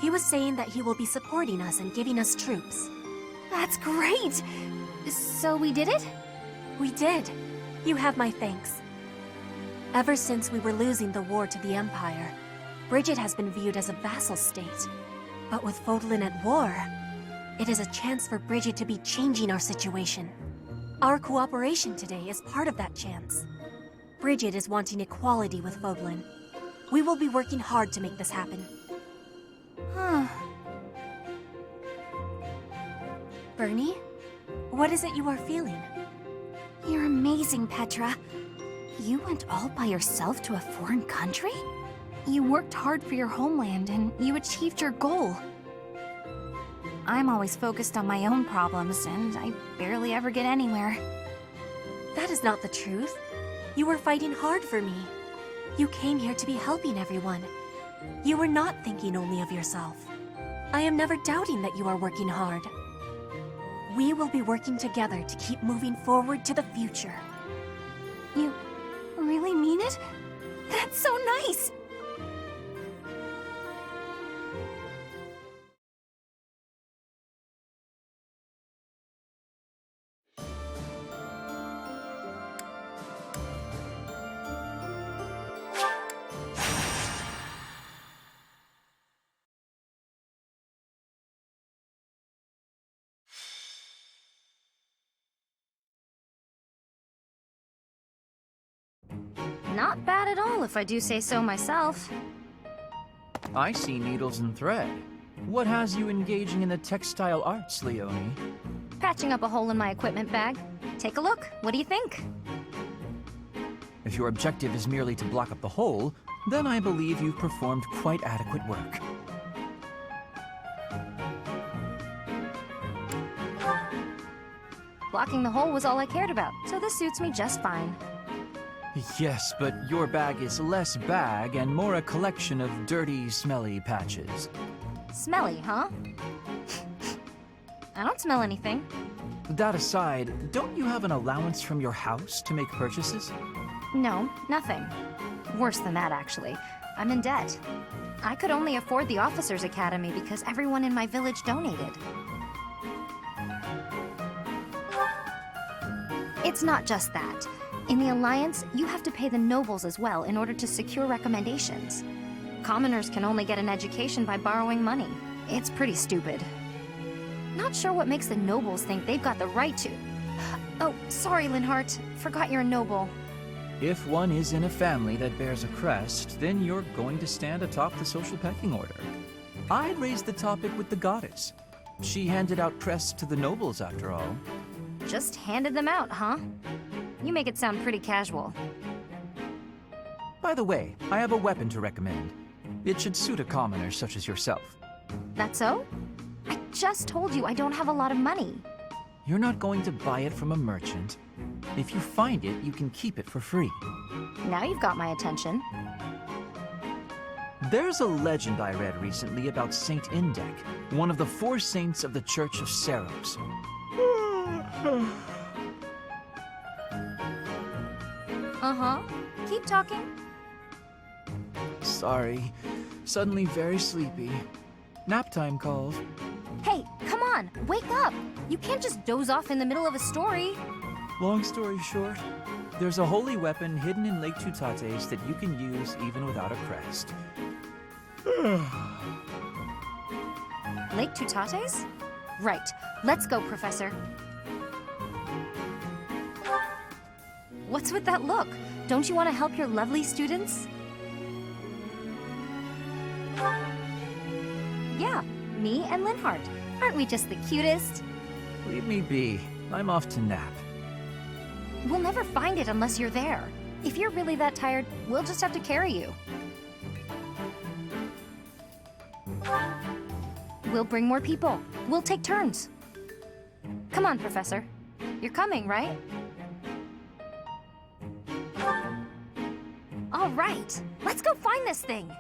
He was saying that he will be supporting us and giving us troops. That's great! So we did it? We did. You have my thanks. Ever since we were losing the war to the Empire, Bridget has been viewed as a vassal state. But with Fodlan at war, it is a chance for Bridget to be changing our situation. Our cooperation today is part of that chance. Bridget is wanting equality with Fodlan. We will be working hard to make this happen. Huh. Bernie, what is it you are feeling? You're amazing, Petra. You went all by yourself to a foreign country? You worked hard for your homeland and you achieved your goal. I'm always focused on my own problems and I barely ever get anywhere. That is not the truth. You were fighting hard for me. You came here to be helping everyone. You were not thinking only of yourself. I am never doubting that you are working hard. We will be working together to keep moving forward to the future. You really mean it? That's so nice! Not bad at all, if I do say so myself. I see needles and thread. What has you engaging in the textile arts, Leone? Patching up a hole in my equipment bag. Take a look. What do you think? If your objective is merely to block up the hole, then I believe you've performed quite adequate work. Blocking the hole was all I cared about, so this suits me just fine. Yes, but your bag is less bag and more a collection of dirty, smelly patches. Smelly, huh? I don't smell anything. That aside, don't you have an allowance from your house to make purchases? No, nothing. Worse than that, actually. I'm in debt. I could only afford the Officers' Academy because everyone in my village donated. It's not just that. In the Alliance, you have to pay the nobles as well in order to secure recommendations. Commoners can only get an education by borrowing money. It's pretty stupid. Not sure what makes the nobles think they've got the right to... Oh, sorry, Linhart. Forgot you're a noble. If one is in a family that bears a crest, then you're going to stand atop the social pecking order. I'd raise the topic with the goddess. She handed out crests to the nobles, after all. Just handed them out, huh? You make it sound pretty casual. By the way, I have a weapon to recommend. It should suit a commoner such as yourself. That so? I just told you I don't have a lot of money. You're not going to buy it from a merchant. If you find it, you can keep it for free. Now you've got my attention. There's a legend I read recently about Saint Indek, one of the 4 saints of the Church of Seros. Uh-huh. Keep talking. Sorry. Suddenly very sleepy. Nap time calls. Hey, come on! Wake up! You can't just doze off in the middle of a story. Long story short, there's a holy weapon hidden in Lake Tutates that you can use even without a crest. Lake Tutates? Right. Let's go, Professor. What's with that look? Don't you want to help your lovely students? Yeah, me and Linhart. Aren't we just the cutest? Leave me be. I'm off to nap. We'll never find it unless you're there. If you're really that tired, we'll just have to carry you. We'll bring more people. We'll take turns. Come on, Professor. You're coming, right? All right, let's go find this thing.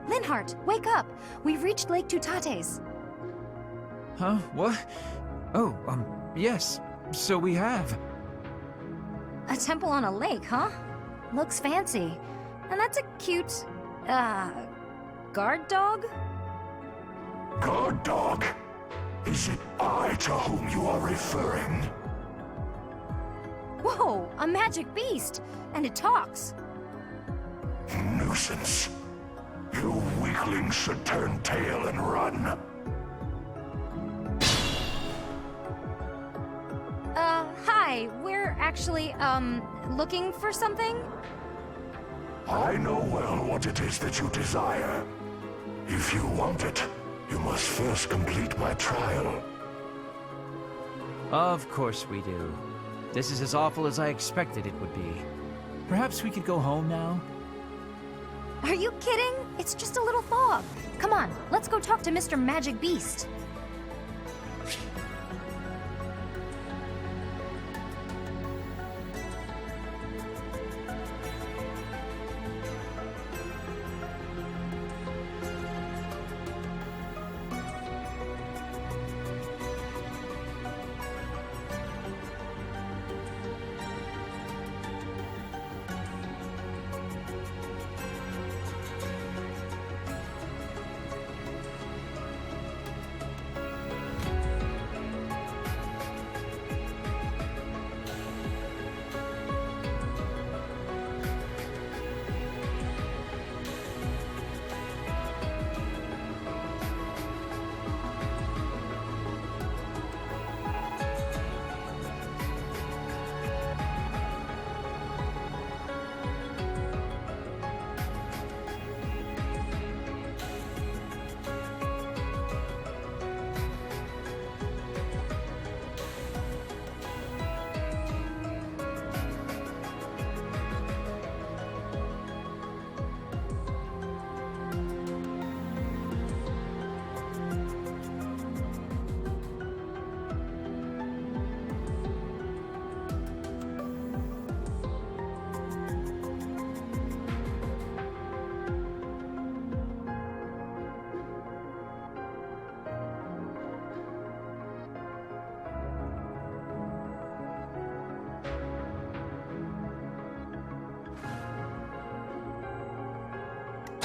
Linhart, wake up! We've reached Lake Tutates. Huh? What? Oh, yes. So we have. A temple on a lake, huh? Looks fancy. And that's a cute, guard dog? Guard dog? Is it I to whom you are referring? Whoa, a magic beast! And it talks. Nuisance. You weaklings should turn tail and run. Hi. We're actually, looking for something? I know well what it is that you desire. If you want it, you must first complete my trial. Of course we do. This is as awful as I expected it would be. Perhaps we could go home now? Are you kidding? It's just a little fog. Come on, let's go talk to Mr. Magic Beast.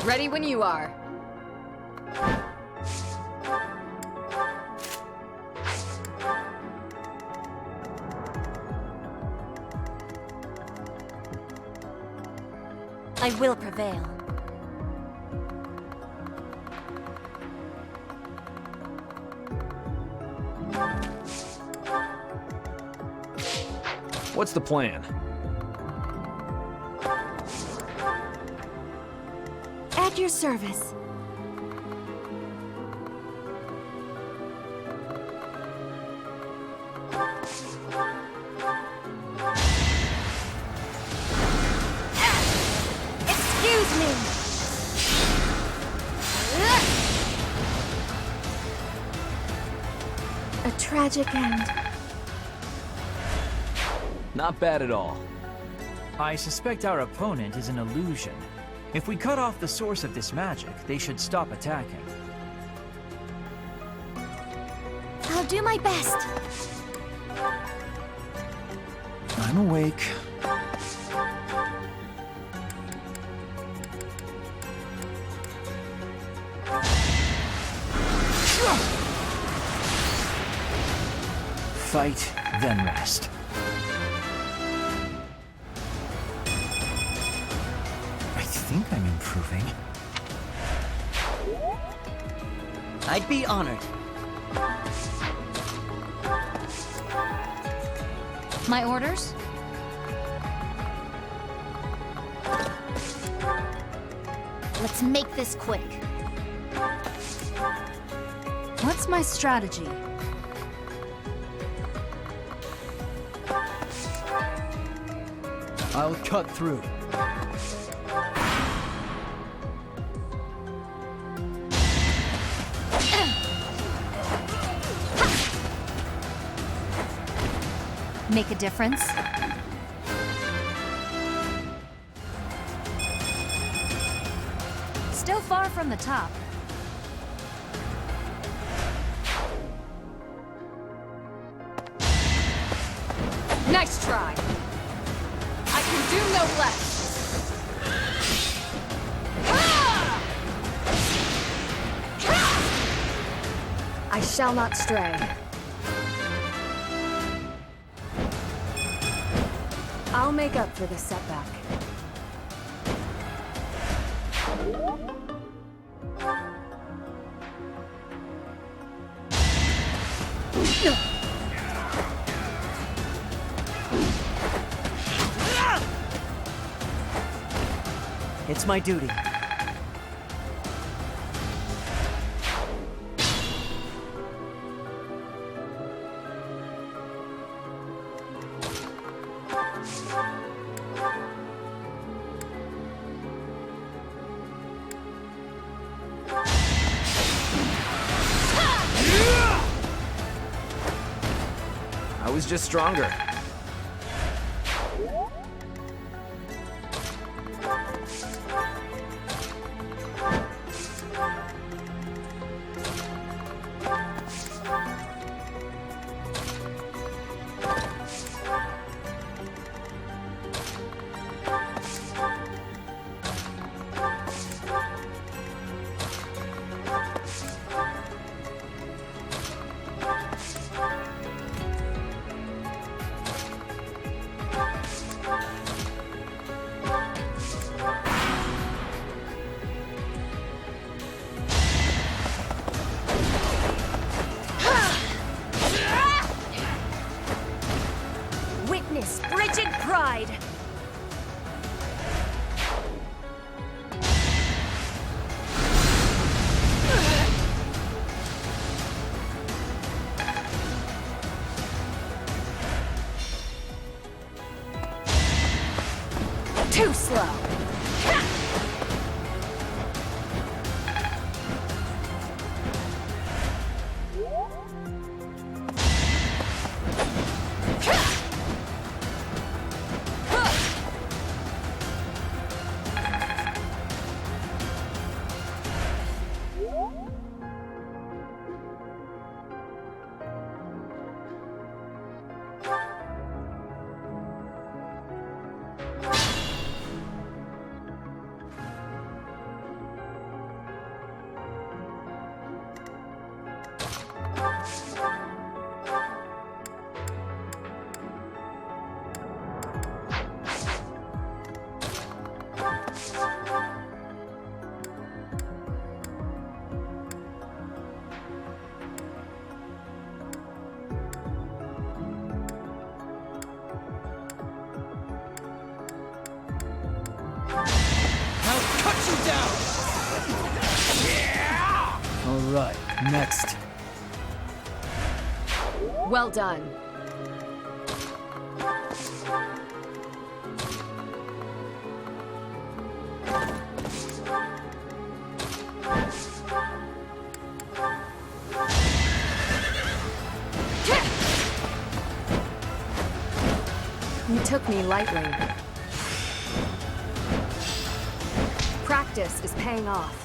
Ready when you are. I will prevail. What's the plan? At your service. Excuse me. A tragic end. Not bad at all. I suspect our opponent is an illusion. If we cut off the source of this magic, they should stop attacking. I'll do my best. I'm awake. Fight, then rest. I think I'm improving. I'd be honored. My orders? Let's make this quick. What's my strategy? I'll cut through. Make a difference? Still far from the top. Nice try. I can do no less. I shall not stray. I'll make up for this setback. It's my duty. was just stronger. Witness frigid pride! Too slow! Alright, next. Well done. You took me lightly. Practice is paying off.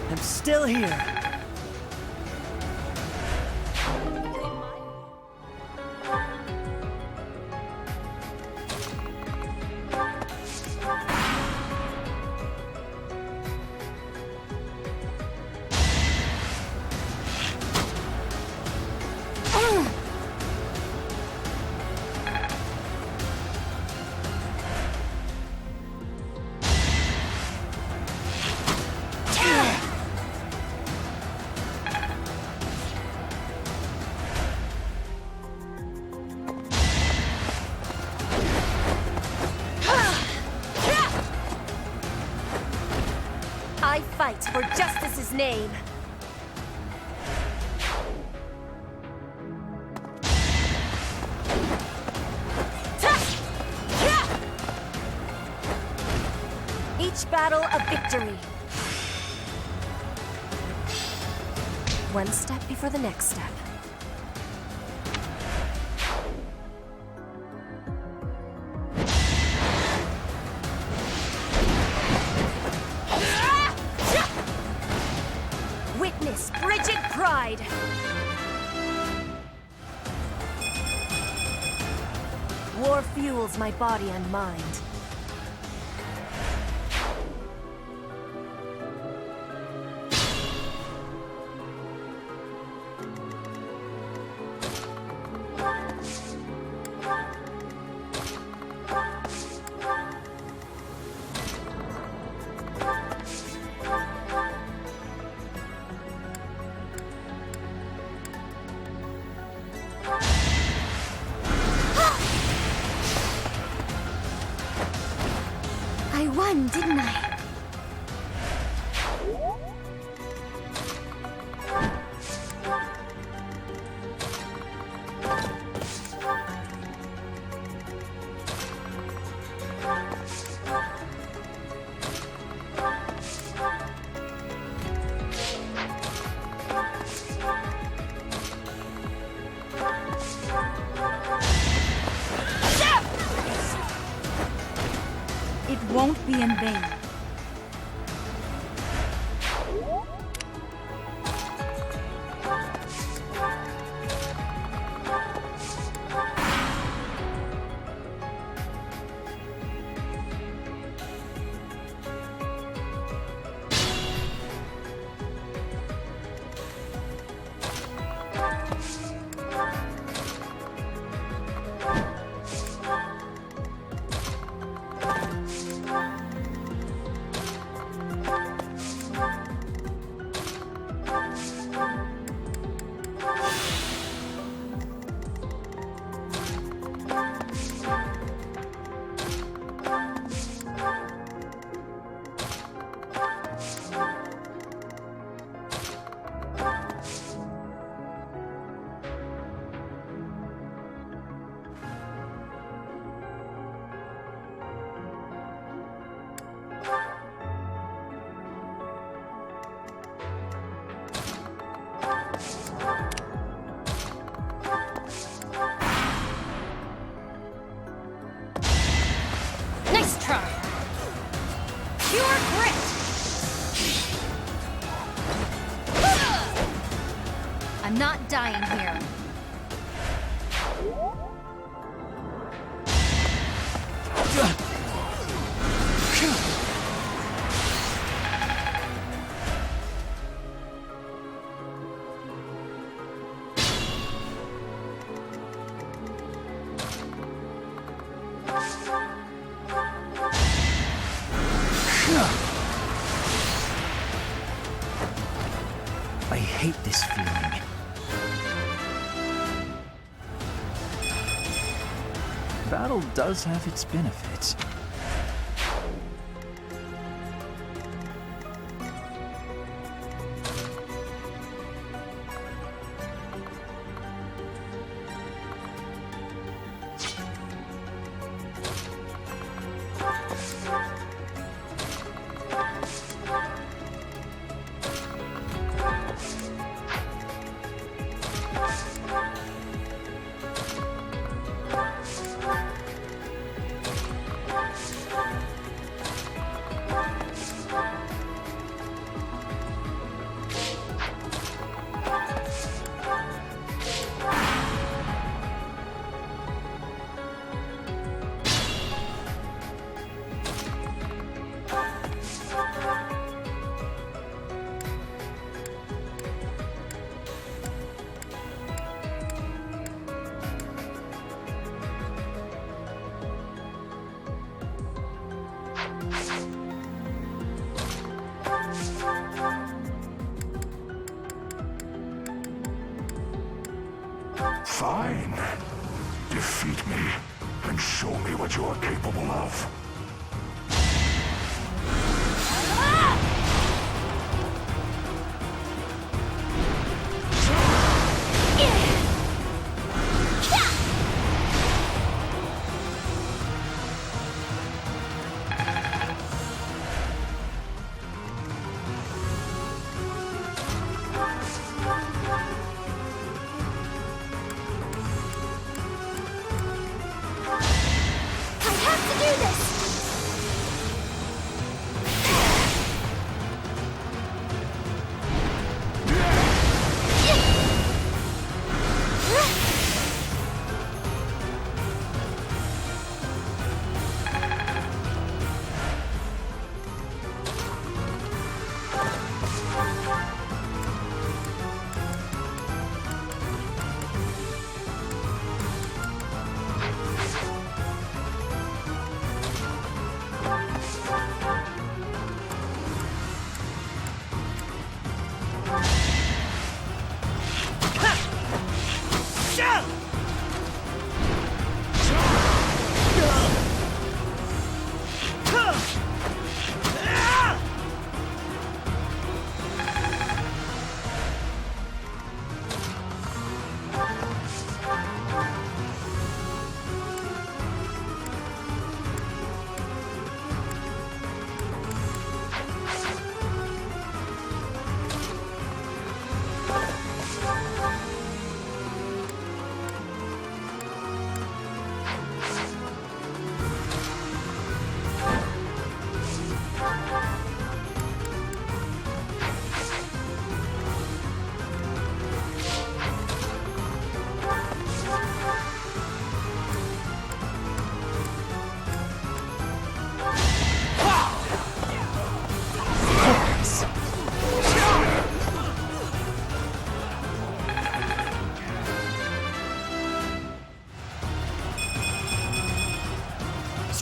I'm still here. I fight for justice's name. Each battle a victory. One step before the next step. Witness frigid pride! War fuels my body and mind. won, didn't I? It won't be in vain. Nice try! Pure grit! I'm not dying here. I hate this feeling. Battle does have its benefits. Fine. Defeat me, and show me what you are capable of. I have to do this!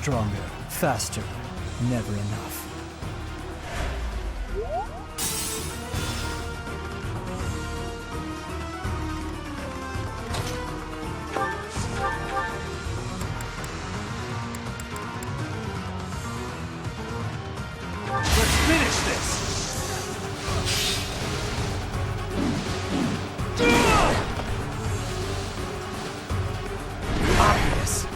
Stronger, faster, never enough. Let's finish this! Obvious.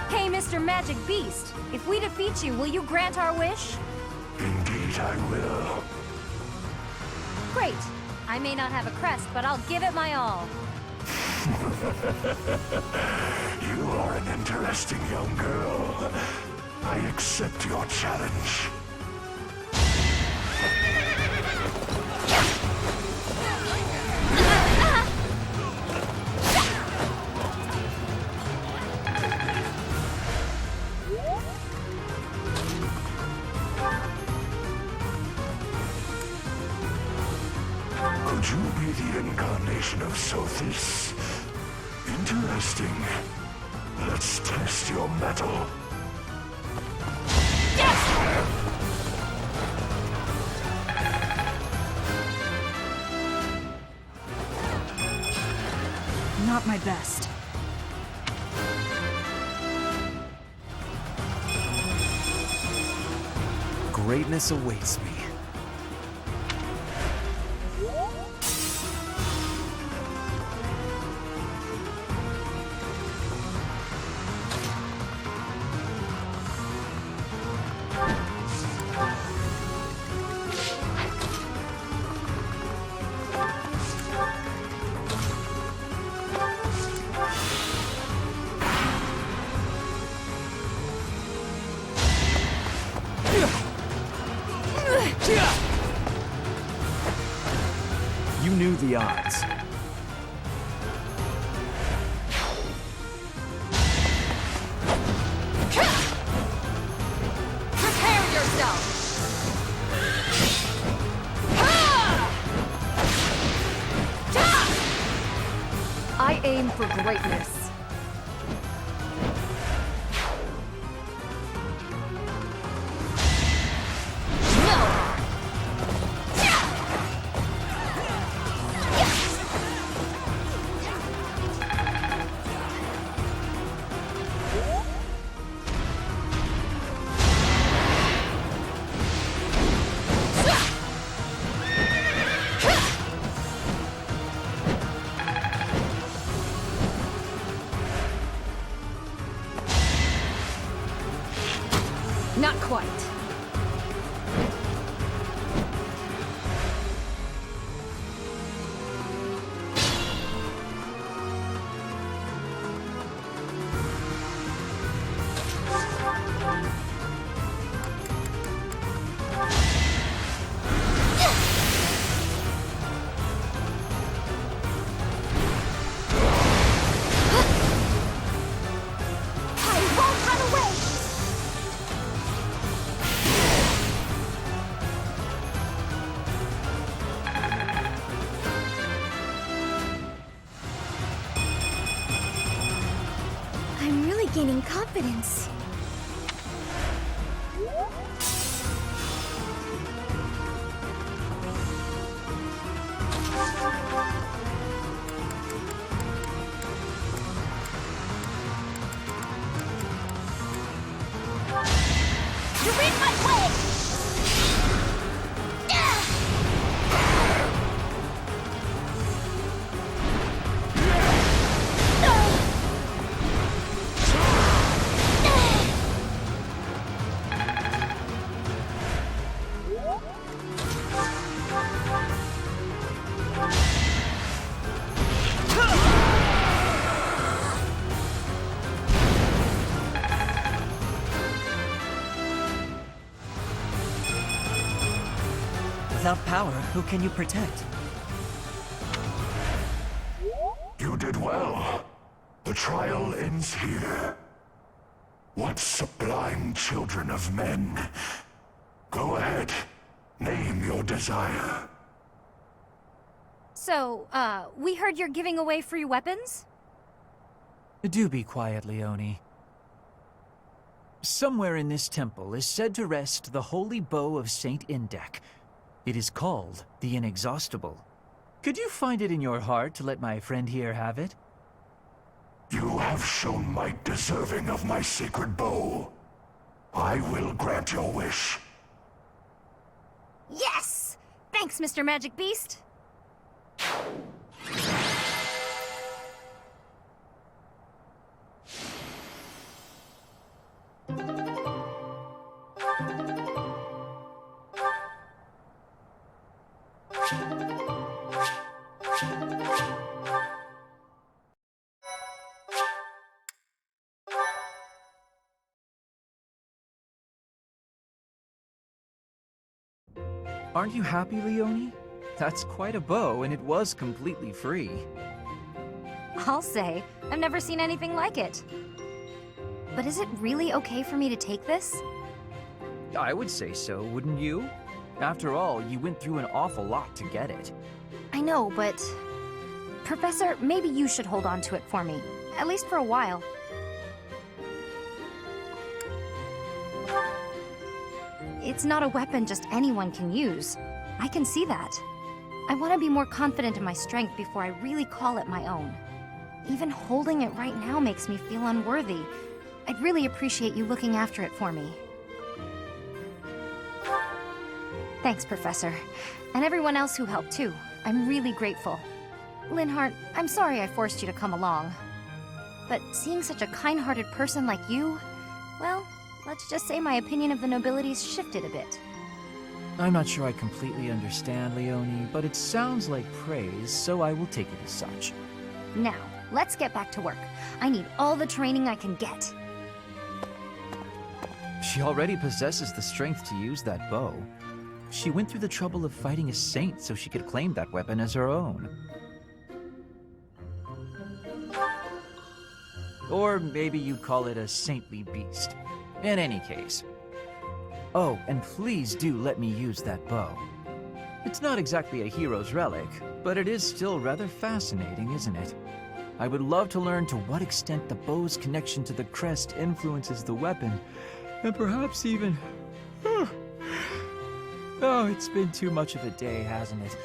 Hey, Mr. Magic Beast, if we defeat you, will you grant our wish? Indeed I will. Great. I may not have a crest, but I'll give it my all. You are an interesting young girl. I accept your challenge. Could you be the incarnation of Sophis? Interesting. Let's test your mettle. Not my best. Greatness awaits me. You knew the odds. Prepare yourself! I aim for greatness. Not quite. I'm really gaining confidence. You're in my way! Without power, who can you protect? You did well. The trial ends here. What sublime children of men. Go ahead. Name your desire. So, we heard you're giving away free weapons? Do be quiet, Leone. Somewhere in this temple is said to rest the holy bow of Saint Indek. It is called the Inexhaustible. Could you find it in your heart to let my friend here have it? You have shown might deserving of my sacred bow. I will grant your wish. Yes! Thanks, Mr. Magic Beast! Aren't you happy, Leone? That's quite a bow, and it was completely free. I'll say, I've never seen anything like it. But is it really okay for me to take this? I would say so, wouldn't you? After all, you went through an awful lot to get it. I know, but... Professor, maybe you should hold on to it for me. At least for a while. It's not a weapon just anyone can use. I can see that. I want to be more confident in my strength before I really call it my own. Even holding it right now makes me feel unworthy. I'd really appreciate you looking after it for me. Thanks, Professor. And everyone else who helped too. I'm really grateful. Linhardt, I'm sorry I forced you to come along. But seeing such a kind-hearted person like you, well, let's just say my opinion of the nobility's shifted a bit. I'm not sure I completely understand, Leone, but it sounds like praise, so I will take it as such. Now, let's get back to work. I need all the training I can get. She already possesses the strength to use that bow. She went through the trouble of fighting a saint so she could claim that weapon as her own. Or maybe you'd call it a saintly beast. In any case. Oh, and please do let me use that bow. It's not exactly a hero's relic, but it is still rather fascinating, isn't it? I would love to learn to what extent the bow's connection to the crest influences the weapon, and perhaps even... Oh, it's been too much of a day, hasn't it?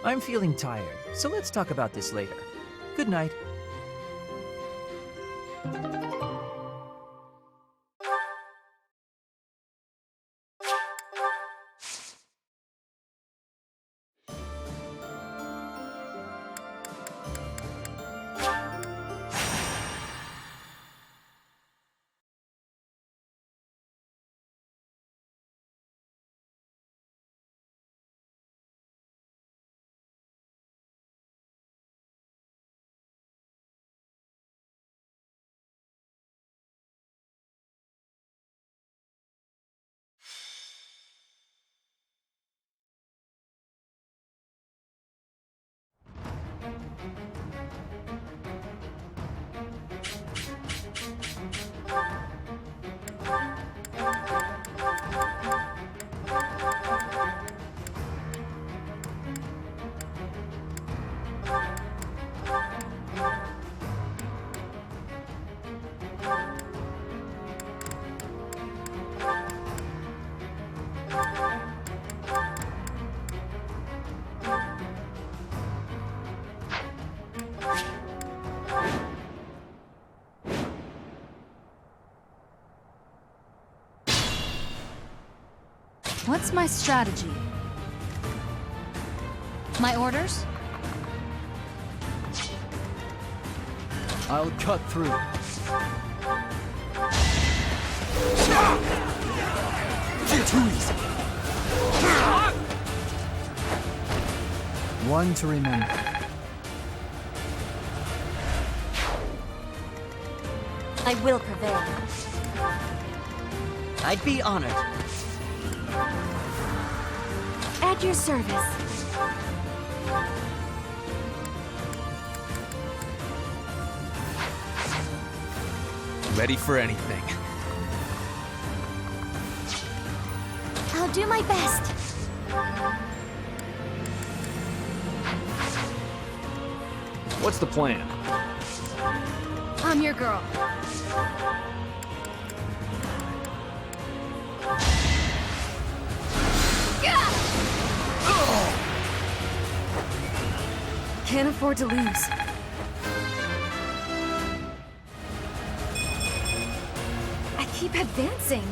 I'm feeling tired, so let's talk about this later. Good night. What's my strategy? My orders? I'll cut through. Too easy. One to remember. I will prevail. I'd be honored. At your service. Ready for anything. I'll do my best. What's the plan? I'm your girl. Can't afford to lose. I keep advancing.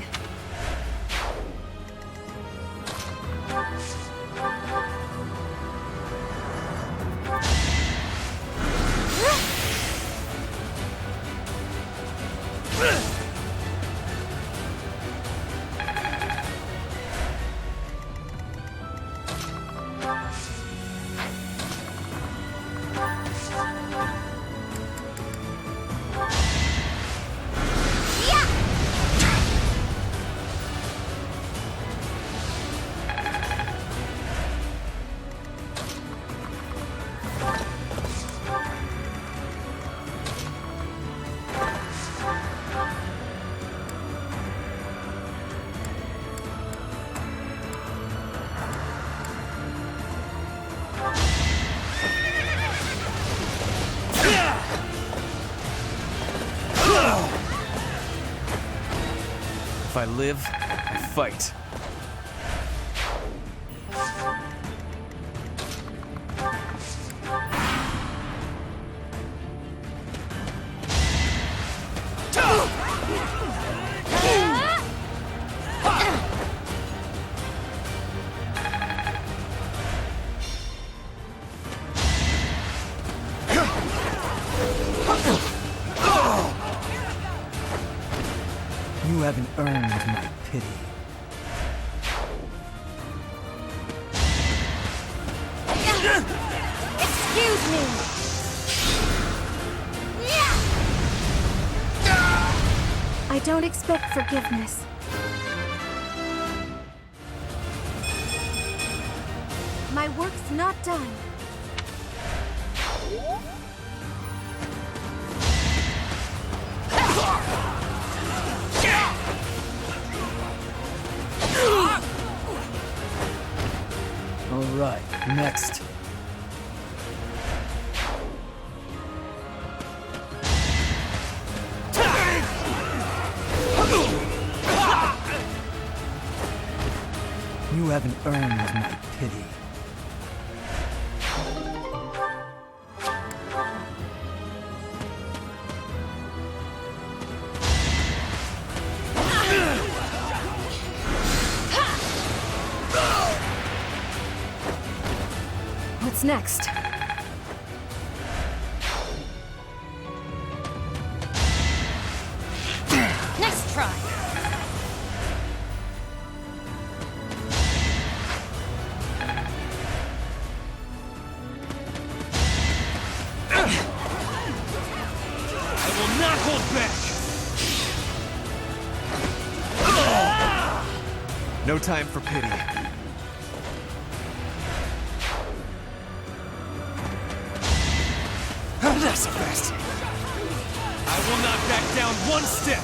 If I live, I fight. You haven't earned my pity. Excuse me. I don't expect forgiveness. My work's not done. All right, next. You haven't earned my pity. What's next? Next try. I will not hold back! No time for pity. That's the best. I will not back down one step!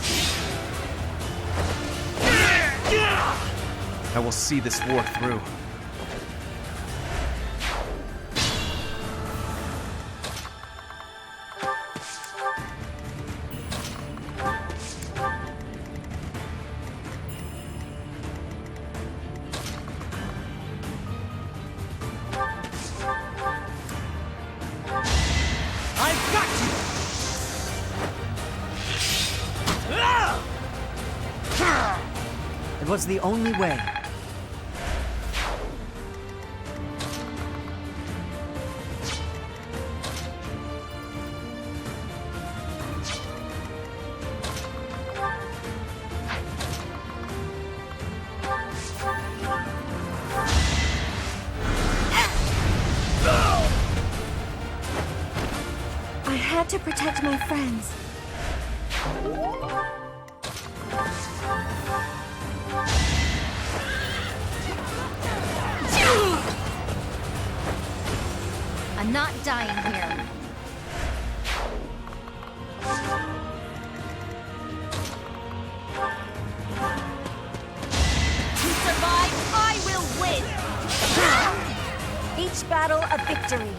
I will see this war through. I've got you! It was the only way. I had to protect my friends. I'm not dying here. To survive, I will win! Each battle a victory.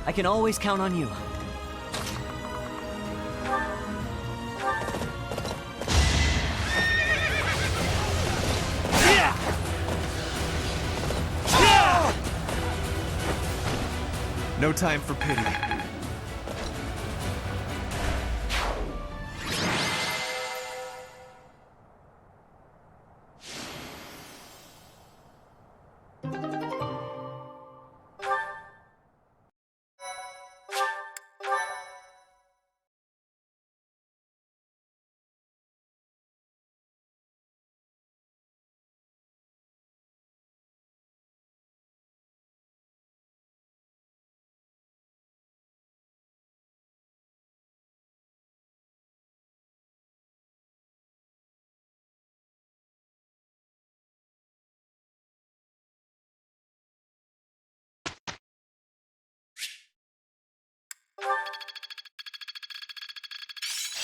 I can always count on you. No time for pity.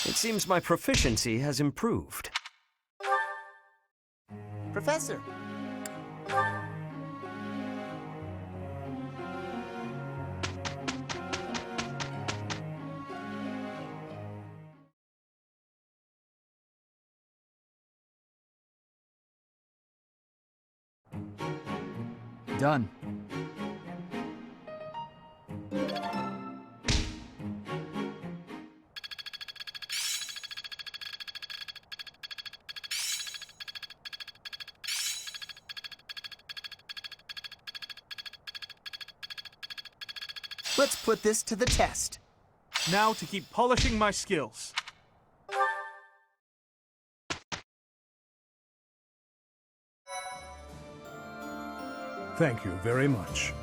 It seems my proficiency has improved. Professor. Done. Let's put this to the test. Now to keep polishing my skills. Thank you very much.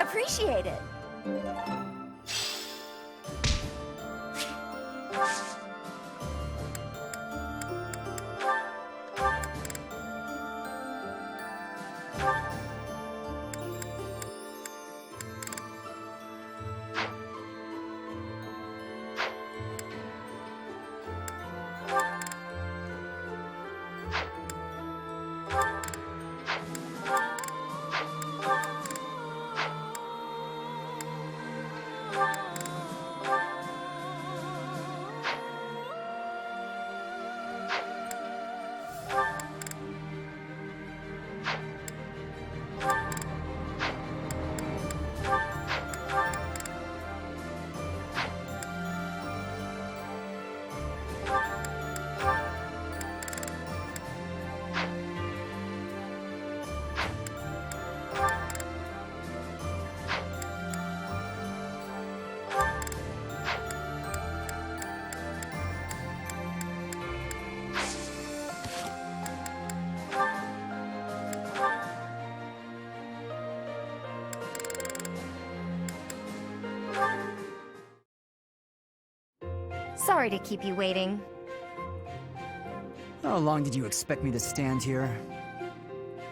Appreciate it. Sorry to keep you waiting. How long did you expect me to stand here?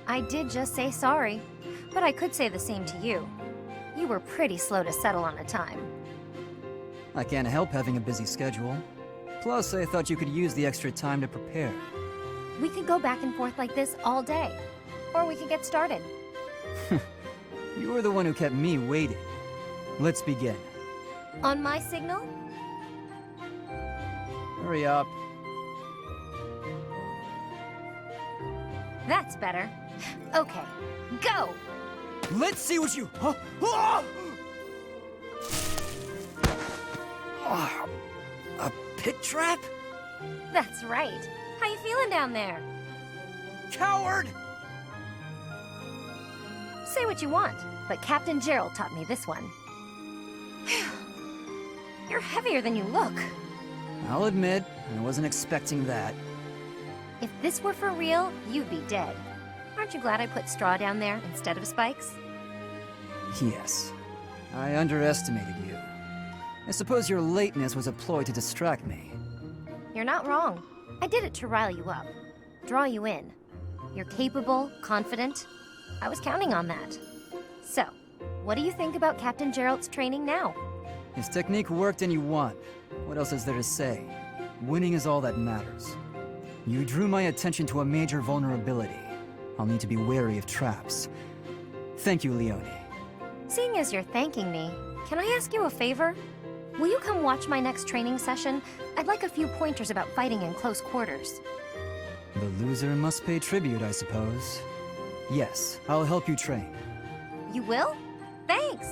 I did just say sorry, but I could say the same to you. You were pretty slow to settle on a time. I can't help having a busy schedule. Plus, I thought you could use the extra time to prepare. We could go back and forth like this all day. Or we could get started. You were the one who kept me waiting. Let's begin. On my signal? Hurry up. That's better. Okay, go! Let's see what you... Huh? Ah! Ah, a pit trap? That's right. How you feeling down there? Coward! Say what you want, but Captain Gerald taught me this one. You're heavier than you look. I'll admit, I wasn't expecting that. If this were for real, you'd be dead. Aren't you glad I put straw down there instead of spikes? Yes. I underestimated you. I suppose your lateness was a ploy to distract me. You're not wrong. I did it to rile you up. Draw you in. You're capable, confident. I was counting on that. So, what do you think about Captain Gerald's training now? His technique worked and you won. What else is there to say? Winning is all that matters. You drew my attention to a major vulnerability. I'll need to be wary of traps. Thank you, Leone. Seeing as you're thanking me, can I ask you a favor? Will you come watch my next training session? I'd like a few pointers about fighting in close quarters. The loser must pay tribute, I suppose. Yes, I'll help you train. You will? Thanks!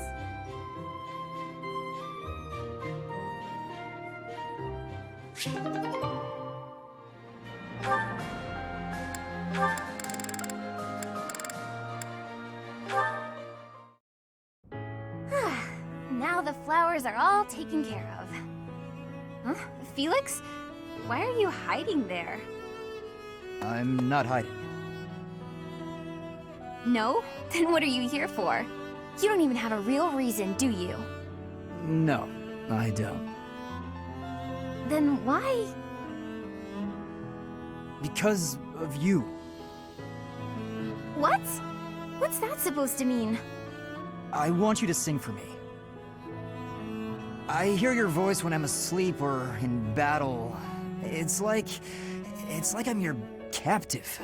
Now the flowers are all taken care of. Huh? Felix? Why are you hiding there? I'm not hiding. No? Then what are you here for? You don't even have a real reason, do you? No, I don't. Then why? Because of you. What? What's that supposed to mean? I want you to sing for me. I hear your voice when I'm asleep or in battle. It's like I'm your captive.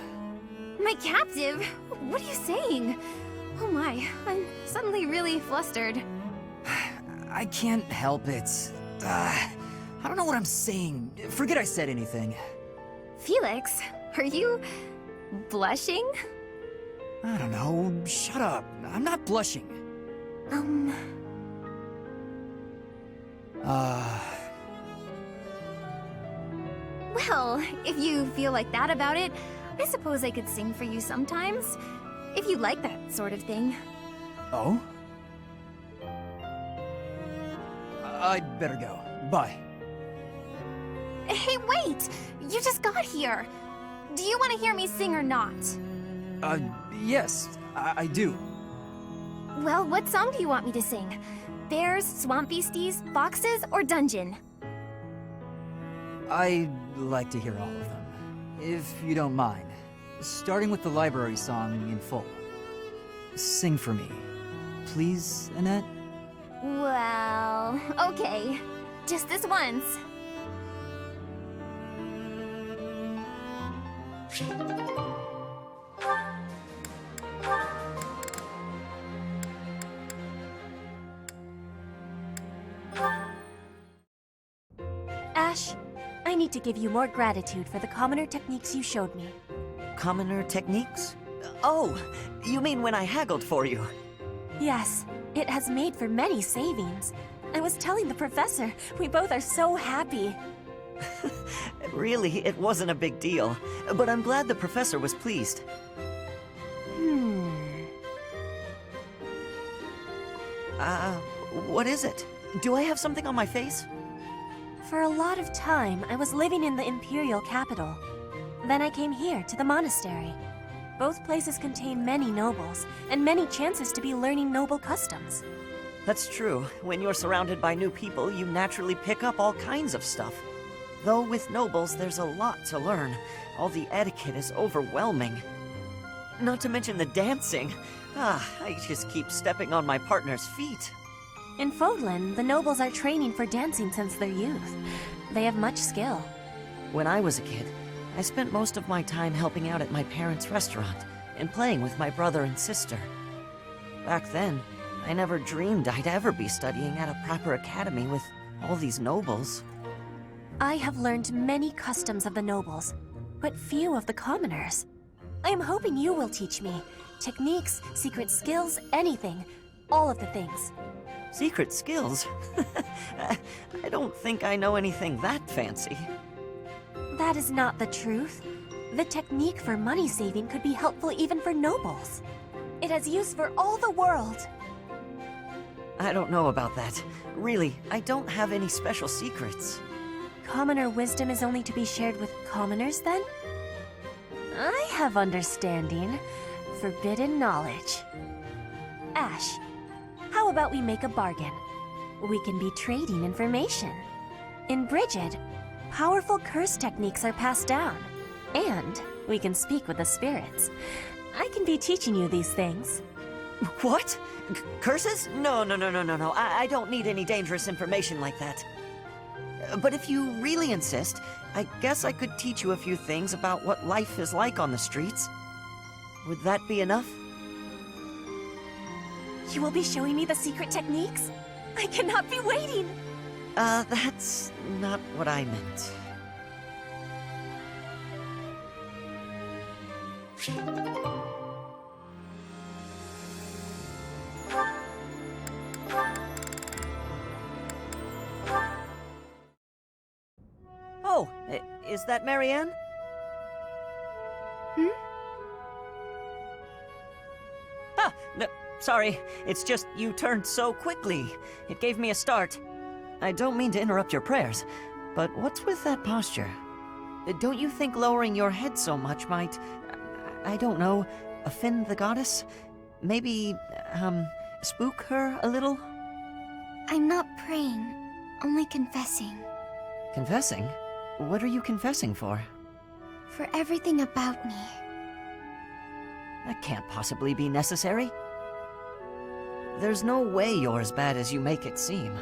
My captive? What are you saying? Oh my, I'm suddenly really flustered. I can't help it. I don't know what I'm saying. Forget I said anything. Felix, are you blushing? I don't know. Shut up. I'm not blushing. Well, if you feel like that about it, I suppose I could sing for you sometimes. If you like that sort of thing. Oh? I'd better go. Bye. Hey, wait! You just got here. Do you want to hear me sing or not? Yes, I do. Well, what song do you want me to sing? Bears, swamp beasties, foxes, or dungeon? I'd like to hear all of them, if you don't mind. Starting with the library song in full. Sing for me. Please, Annette? Well, okay. Just this once. Ash, I need to give you more gratitude for the commoner techniques you showed me. Commoner techniques? Oh, you mean when I haggled for you? Yes, it has made for many savings. I was telling the professor, we both are so happy. Really, it wasn't a big deal, but I'm glad the professor was pleased. What is it? Do I have something on my face? For a lot of time, I was living in the Imperial capital. Then I came here, to the monastery. Both places contain many nobles, and many chances to be learning noble customs. That's true. When you're surrounded by new people, you naturally pick up all kinds of stuff. Though with nobles, there's a lot to learn. All the etiquette is overwhelming. Not to mention the dancing. I just keep stepping on my partner's feet. In Fodlan, the nobles are training for dancing since their youth. They have much skill. When I was a kid, I spent most of my time helping out at my parents' restaurant and playing with my brother and sister. Back then, I never dreamed I'd ever be studying at a proper academy with all these nobles. I have learned many customs of the nobles, but few of the commoners. I am hoping you will teach me. Techniques, secret skills, anything. All of the things. Secret skills? I don't think I know anything that fancy. That is not the truth. The technique for money saving could be helpful even for nobles. It has use for all the world. I don't know about that. Really, I don't have any special secrets. Commoner wisdom is only to be shared with commoners, then? I have understanding. Forbidden knowledge. Ash, how about we make a bargain? We can be trading information. In Brigid, powerful curse techniques are passed down. And We can speak with the spirits. I can be teaching you these things. What? Curses? No. I don't need any dangerous information like that. But if you really insist, I guess I could teach you a few things about what life is like on the streets. Would that be enough? You will be showing me the secret techniques? I cannot be waiting! That's not what I meant. Oh, is that Marianne? Hmm? Ah, no, sorry. It's just you turned so quickly. It gave me a start. I don't mean to interrupt your prayers, but what's with that posture? Don't you think lowering your head so much might, I don't know, offend the goddess? Maybe, spook her a little? I'm not praying, only confessing. Confessing? What are you confessing for? For everything about me. That can't possibly be necessary. There's no way you're as bad as you make it seem.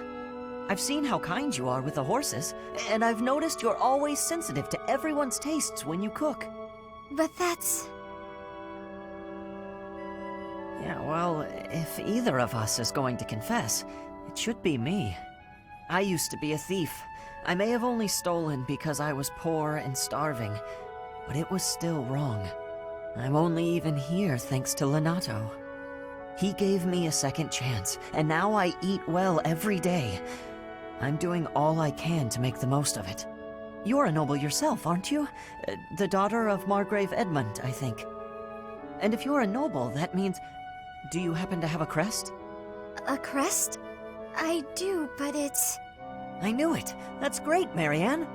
I've seen how kind you are with the horses, and I've noticed you're always sensitive to everyone's tastes when you cook. But that's... Yeah, well, if either of us is going to confess, it should be me. I used to be a thief. I may have only stolen because I was poor and starving, but it was still wrong. I'm only even here thanks to Lenato. He gave me a second chance, and now I eat well every day. I'm doing all I can to make the most of it. You're a noble yourself, aren't you? The daughter of Margrave Edmund, I think. And if you're a noble, that means... Do you happen to have a crest? A crest? I do, but it's... I knew it. That's great, Marianne.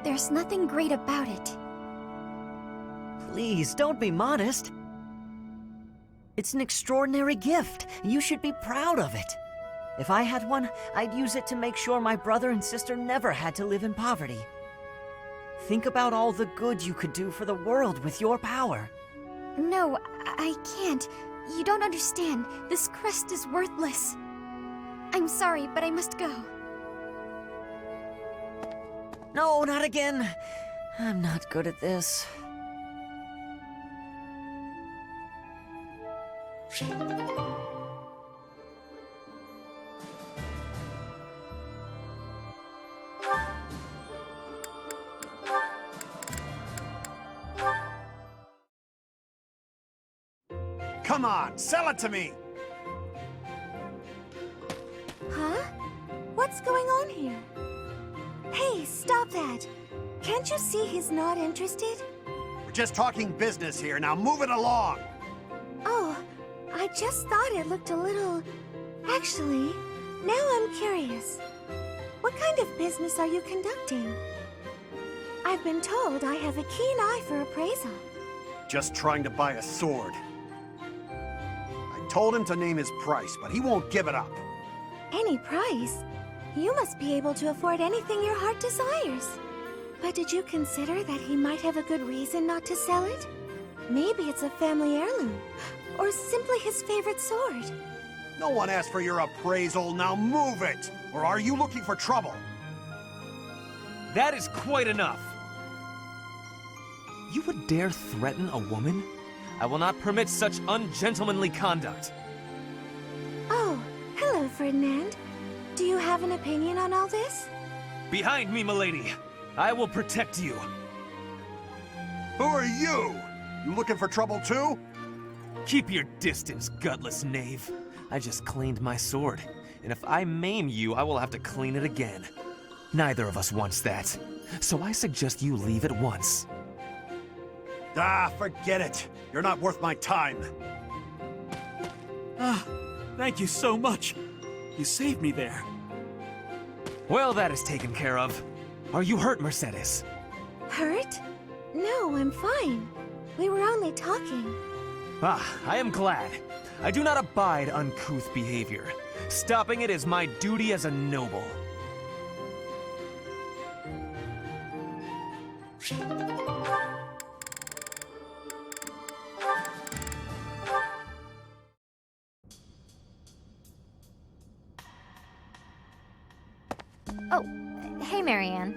There's nothing great about it. Please, don't be modest. It's an extraordinary gift. You should be proud of it. If I had one, I'd use it to make sure my brother and sister never had to live in poverty. Think about all the good you could do for the world with your power. No, I can't. You don't understand. This crest is worthless. I'm sorry, but I must go. No, not again. I'm not good at this. Come on, sell it to me! Huh? What's going on here? Hey, stop that! Can't you see he's not interested? We're just talking business here, now move it along! Oh, I just thought it looked a little... Actually, now I'm curious. What kind of business are you conducting? I've been told I have a keen eye for appraisal. Just trying to buy a sword. I told him to name his price, but he won't give it up. Any price? You must be able to afford anything your heart desires. But did you consider that he might have a good reason not to sell it? Maybe it's a family heirloom, or simply his favorite sword. No one asked for your appraisal, now move it! Or are you looking for trouble? That is quite enough! You would dare threaten a woman? I will not permit such ungentlemanly conduct. Oh, hello, Ferdinand. Do you have an opinion on all this? Behind me, milady! I will protect you! Who are you? You looking for trouble too? Keep your distance, gutless knave. I just cleaned my sword, and if I maim you, I will have to clean it again. Neither of us wants that, so I suggest you leave at once. Ah, forget it. You're not worth my time. Ah, thank you so much. You saved me there. Well, that is taken care of. Are you hurt, Mercedes? Hurt? No, I'm fine. We were only talking. Ah, I am glad. I do not abide uncouth behavior. Stopping it is my duty as a noble. Oh, hey, Marianne.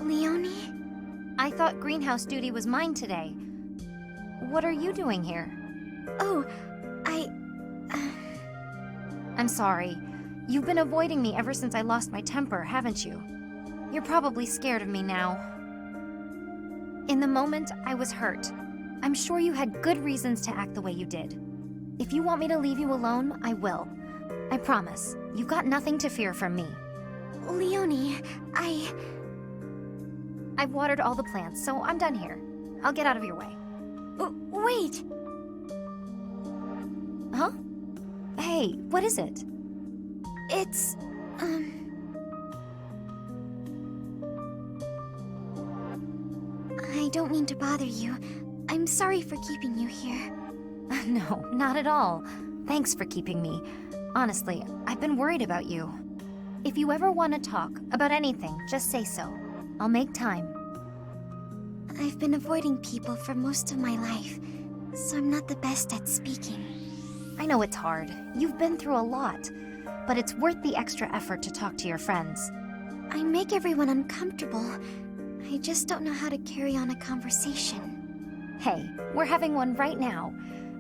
Leone? I thought greenhouse duty was mine today. What are you doing here? Oh, I'm sorry. You've been avoiding me ever since I lost my temper, haven't you? You're probably scared of me now. In the moment, I was hurt. I'm sure you had good reasons to act the way you did. If you want me to leave you alone, I will. I promise. You've got nothing to fear from me. Leone, I've watered all the plants, so I'm done here. I'll get out of your way. Wait! Huh? Hey, what is it? It's, I don't mean to bother you. I'm sorry for keeping you here. No, not at all. Thanks for keeping me. Honestly, I've been worried about you. If you ever want to talk about anything, just say so. I'll make time. I've been avoiding people for most of my life, so I'm not the best at speaking. I know it's hard. You've been through a lot. But it's worth the extra effort to talk to your friends. I make everyone uncomfortable. I just don't know how to carry on a conversation. Hey, we're having one right now.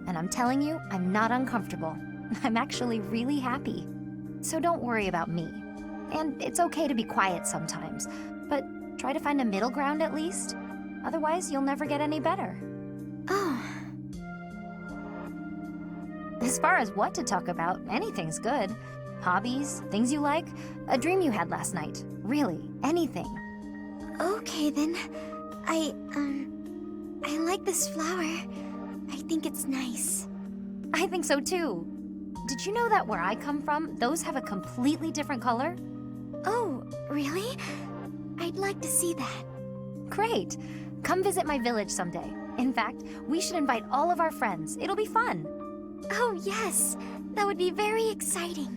And I'm telling you, I'm not uncomfortable. I'm actually really happy. So don't worry about me. And it's okay to be quiet sometimes, but try to find a middle ground at least. Otherwise, you'll never get any better. Oh. As far as what to talk about, anything's good. Hobbies, things you like, a dream you had last night. Really, anything. Okay then. I like this flower. I think it's nice. I think so too. Did you know that where I come from, those have a completely different color? Oh, really? I'd like to see that. Great. Come visit my village someday. In fact, we should invite all of our friends. It'll be fun. Oh, yes. That would be very exciting.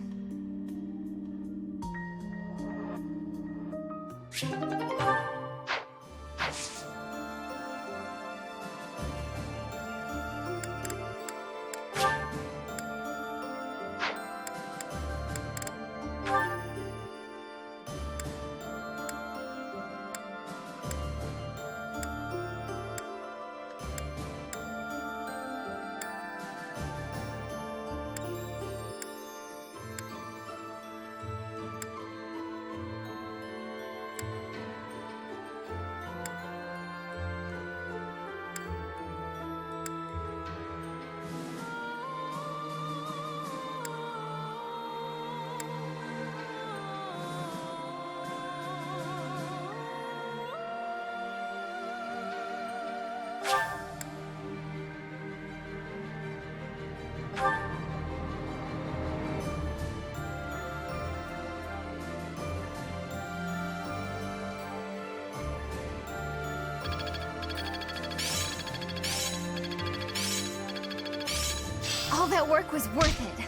All that work was worth it.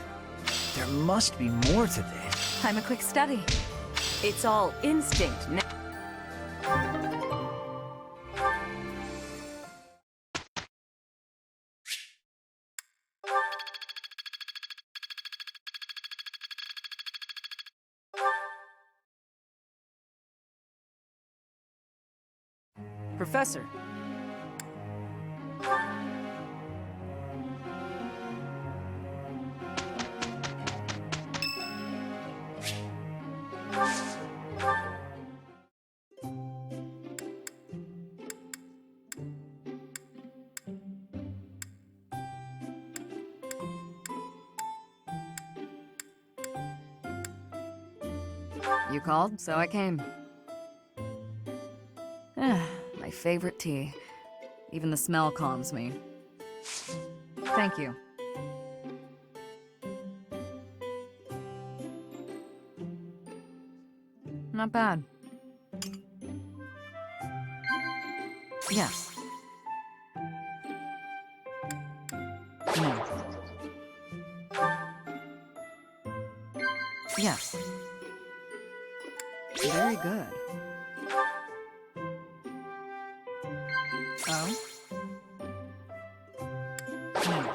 There must be more to this. I'm a quick study. It's all instinct now. Professor. You called, so I came. My favorite tea. Even the smell calms me. Thank you. Not bad. Yes. No. Yes. Very good. Oh? No.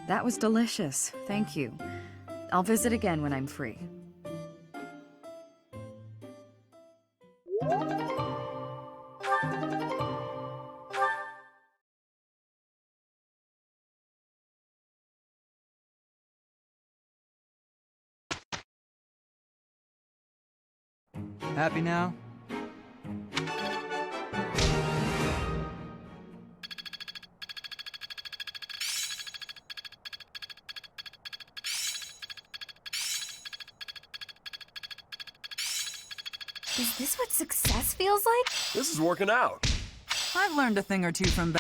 That was delicious. Thank you. I'll visit again when I'm free. Happy now? Is this what success feels like? This is working out. I've learned a thing or two from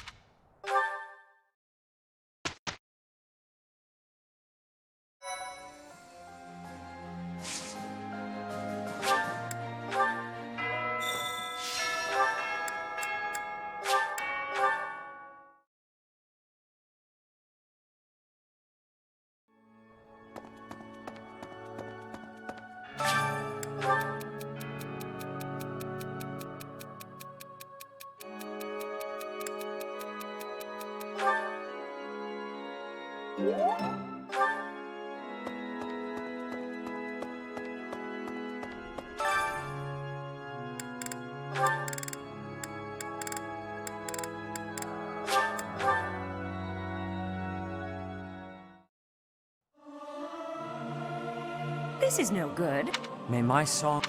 This is no good. May my song...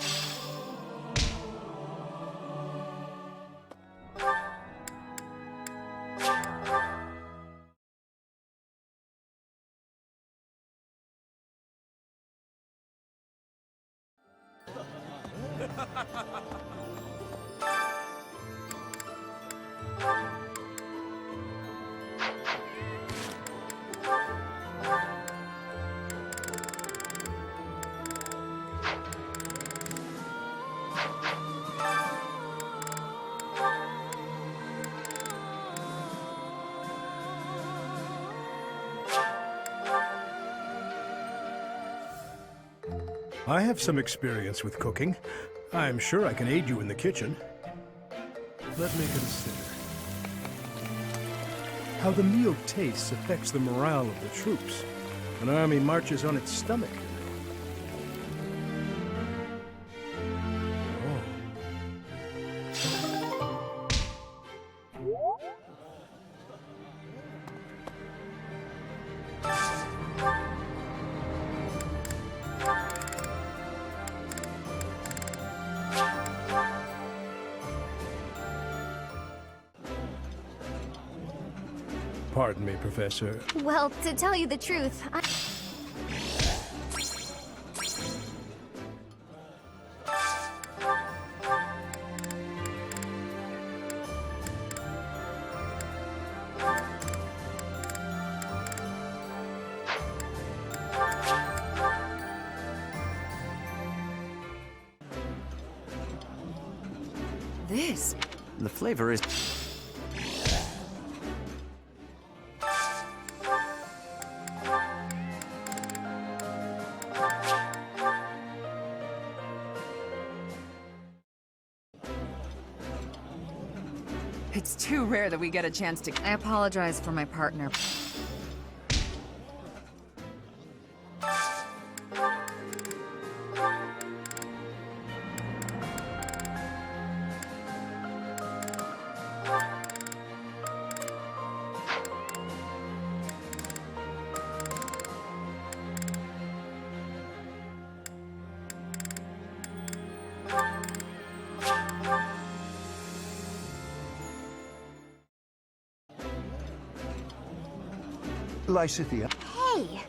I have some experience with cooking. I'm sure I can aid you in the kitchen. Let me consider. How the meal tastes affects the morale of the troops. An army marches on its stomach, you know. Pardon me, Professor. Well, to tell you the truth, This... The flavor is... It's too rare that we get a chance to... I apologize for my partner. Lysithea. hey!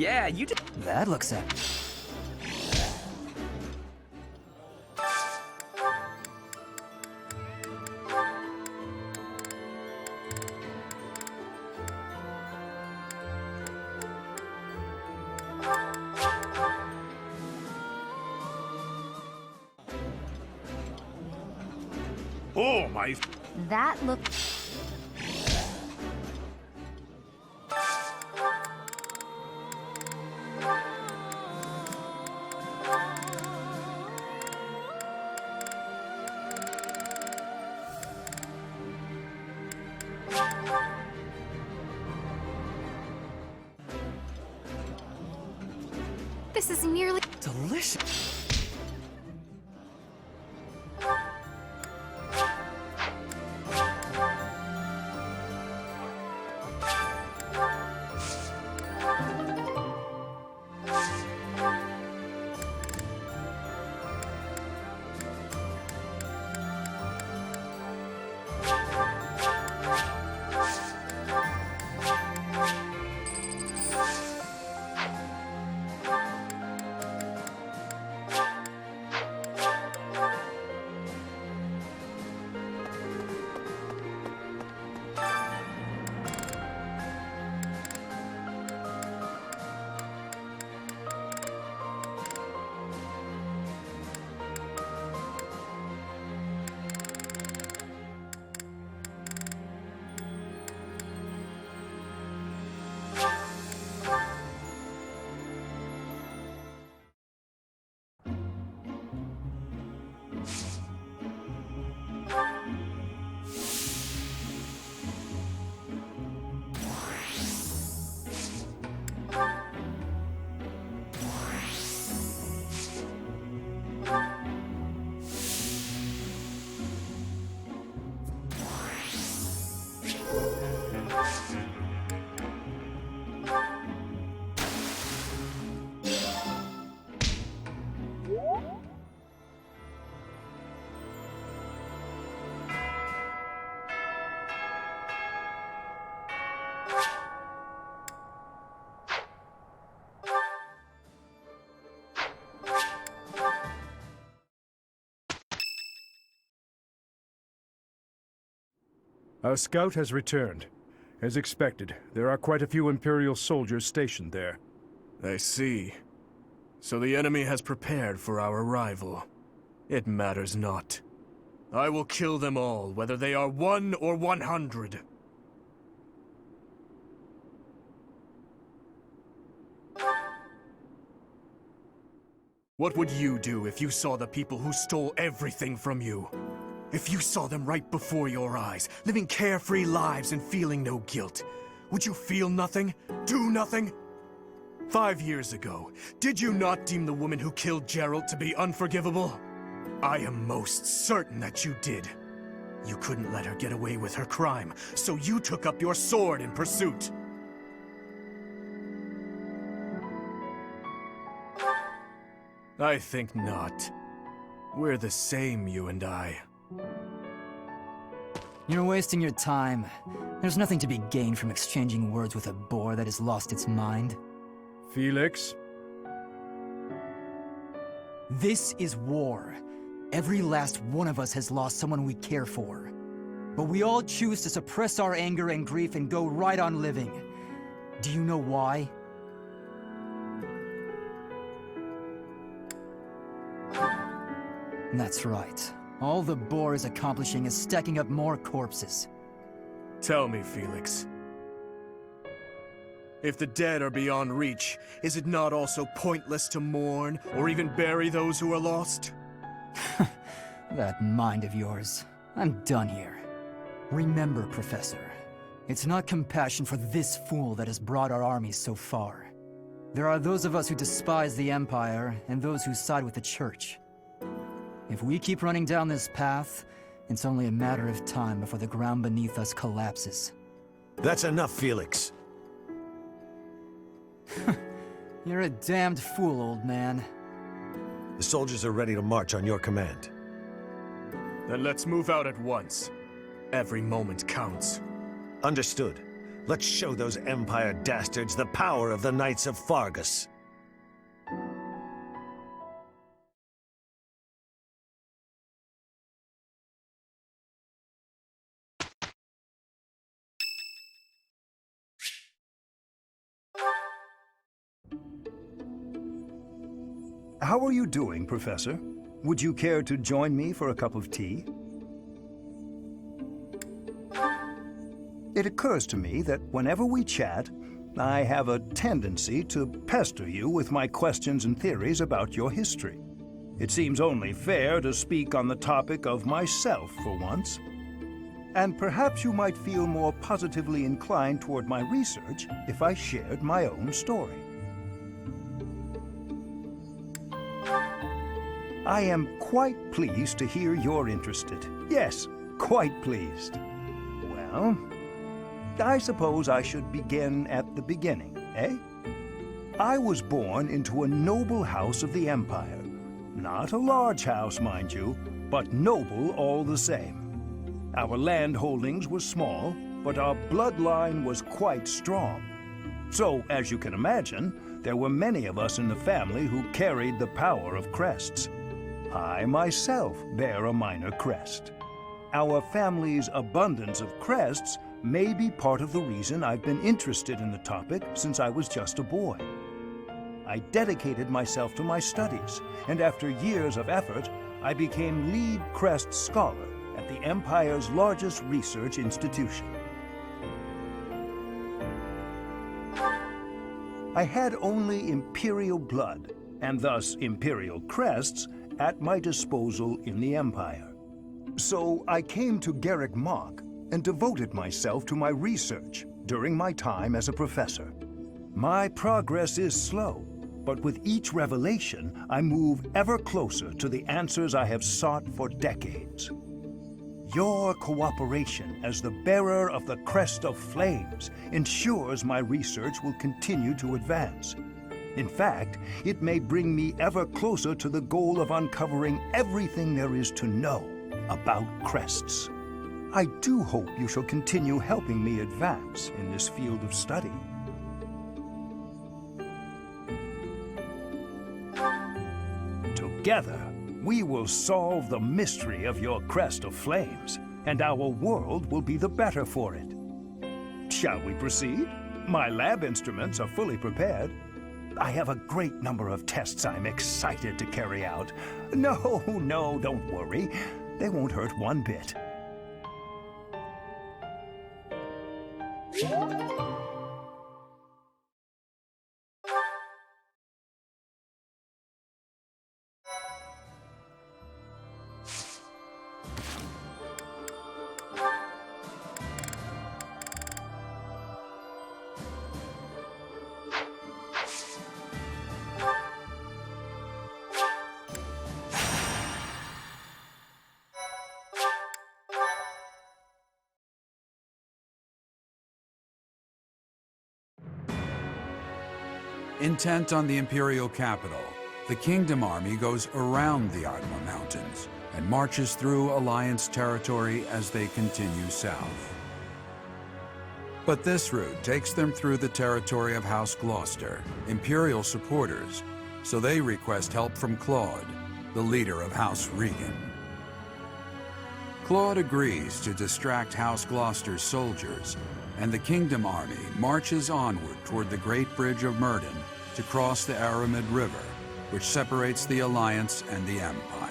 Yeah, you did. That looks at. Oh, my... That looks... This is nearly delicious. Our scout has returned. As expected, there are quite a few Imperial soldiers stationed there. I see. So the enemy has prepared for our arrival. It matters not. I will kill them all, whether they are 1 or 100. What would you do if you saw the people who stole everything from you? If you saw them right before your eyes, living carefree lives and feeling no guilt, would you feel nothing? Do nothing? 5 years ago, did you not deem the woman who killed Gerald to be unforgivable? I am most certain that you did. You couldn't let her get away with her crime, so you took up your sword in pursuit. I think not. We're the same, you and I. You're wasting your time. There's nothing to be gained from exchanging words with a boar that has lost its mind. Felix? This is war. Every last one of us has lost someone we care for. But we all choose to suppress our anger and grief and go right on living. Do you know why? That's right. All the boar is accomplishing is stacking up more corpses. Tell me, Felix. If the dead are beyond reach, is it not also pointless to mourn, or even bury those who are lost? That mind of yours. I'm done here. Remember, Professor, it's not compassion for this fool that has brought our armies so far. There are those of us who despise the Empire, and those who side with the Church. If we keep running down this path, it's only a matter of time before the ground beneath us collapses. That's enough, Felix. You're a damned fool, old man. The soldiers are ready to march on your command. Then let's move out at once. Every moment counts. Understood. Let's show those Empire dastards the power of the Knights of Fargus. How are you doing, Professor? Would you care to join me for a cup of tea? It occurs to me that whenever we chat, I have a tendency to pester you with my questions and theories about your history. It seems only fair to speak on the topic of myself for once. And perhaps you might feel more positively inclined toward my research if I shared my own story. I am quite pleased to hear you're interested. Yes, quite pleased. Well, I suppose I should begin at the beginning, eh? I was born into a noble house of the Empire. Not a large house, mind you, but noble all the same. Our land holdings were small, but our bloodline was quite strong. So, as you can imagine, there were many of us in the family who carried the power of crests. I myself bear a minor crest. Our family's abundance of crests may be part of the reason I've been interested in the topic since I was just a boy. I dedicated myself to my studies, and after years of effort, I became lead crest scholar at the Empire's largest research institution. I had only Imperial blood, and thus Imperial crests, at my disposal in the Empire. So I came to Garrick Mach and devoted myself to my research during my time as a professor. My progress is slow, but with each revelation, I move ever closer to the answers I have sought for decades. Your cooperation as the bearer of the Crest of Flames ensures my research will continue to advance. In fact, it may bring me ever closer to the goal of uncovering everything there is to know about crests. I do hope you shall continue helping me advance in this field of study. Together, we will solve the mystery of your Crest of Flames, and our world will be the better for it. Shall we proceed? My lab instruments are fully prepared. I have a great number of tests I'm excited to carry out. No, don't worry. They won't hurt one bit. Intent on the Imperial capital, the Kingdom Army goes around the Ardma Mountains and marches through Alliance territory as they continue south. But this route takes them through the territory of House Gloucester, Imperial supporters, so they request help from Claude, the leader of House Regan. Claude agrees to distract House Gloucester's soldiers, and the Kingdom Army marches onward toward the Great Bridge of Myrddin to cross the Aramid River, which separates the Alliance and the Empire.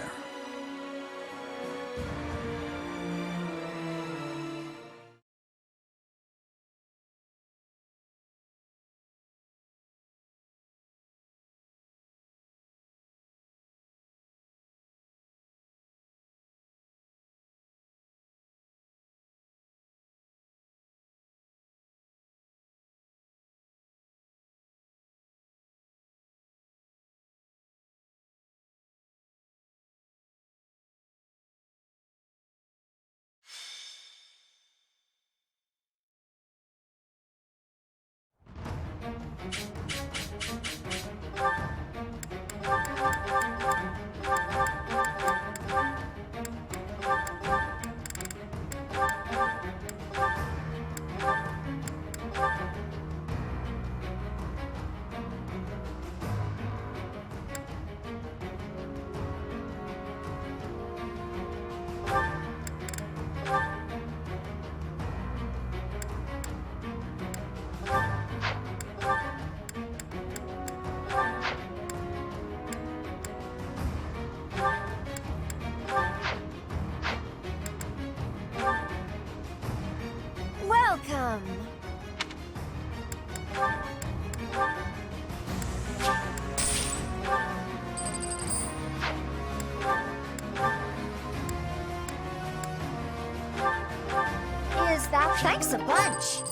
Thanks a bunch.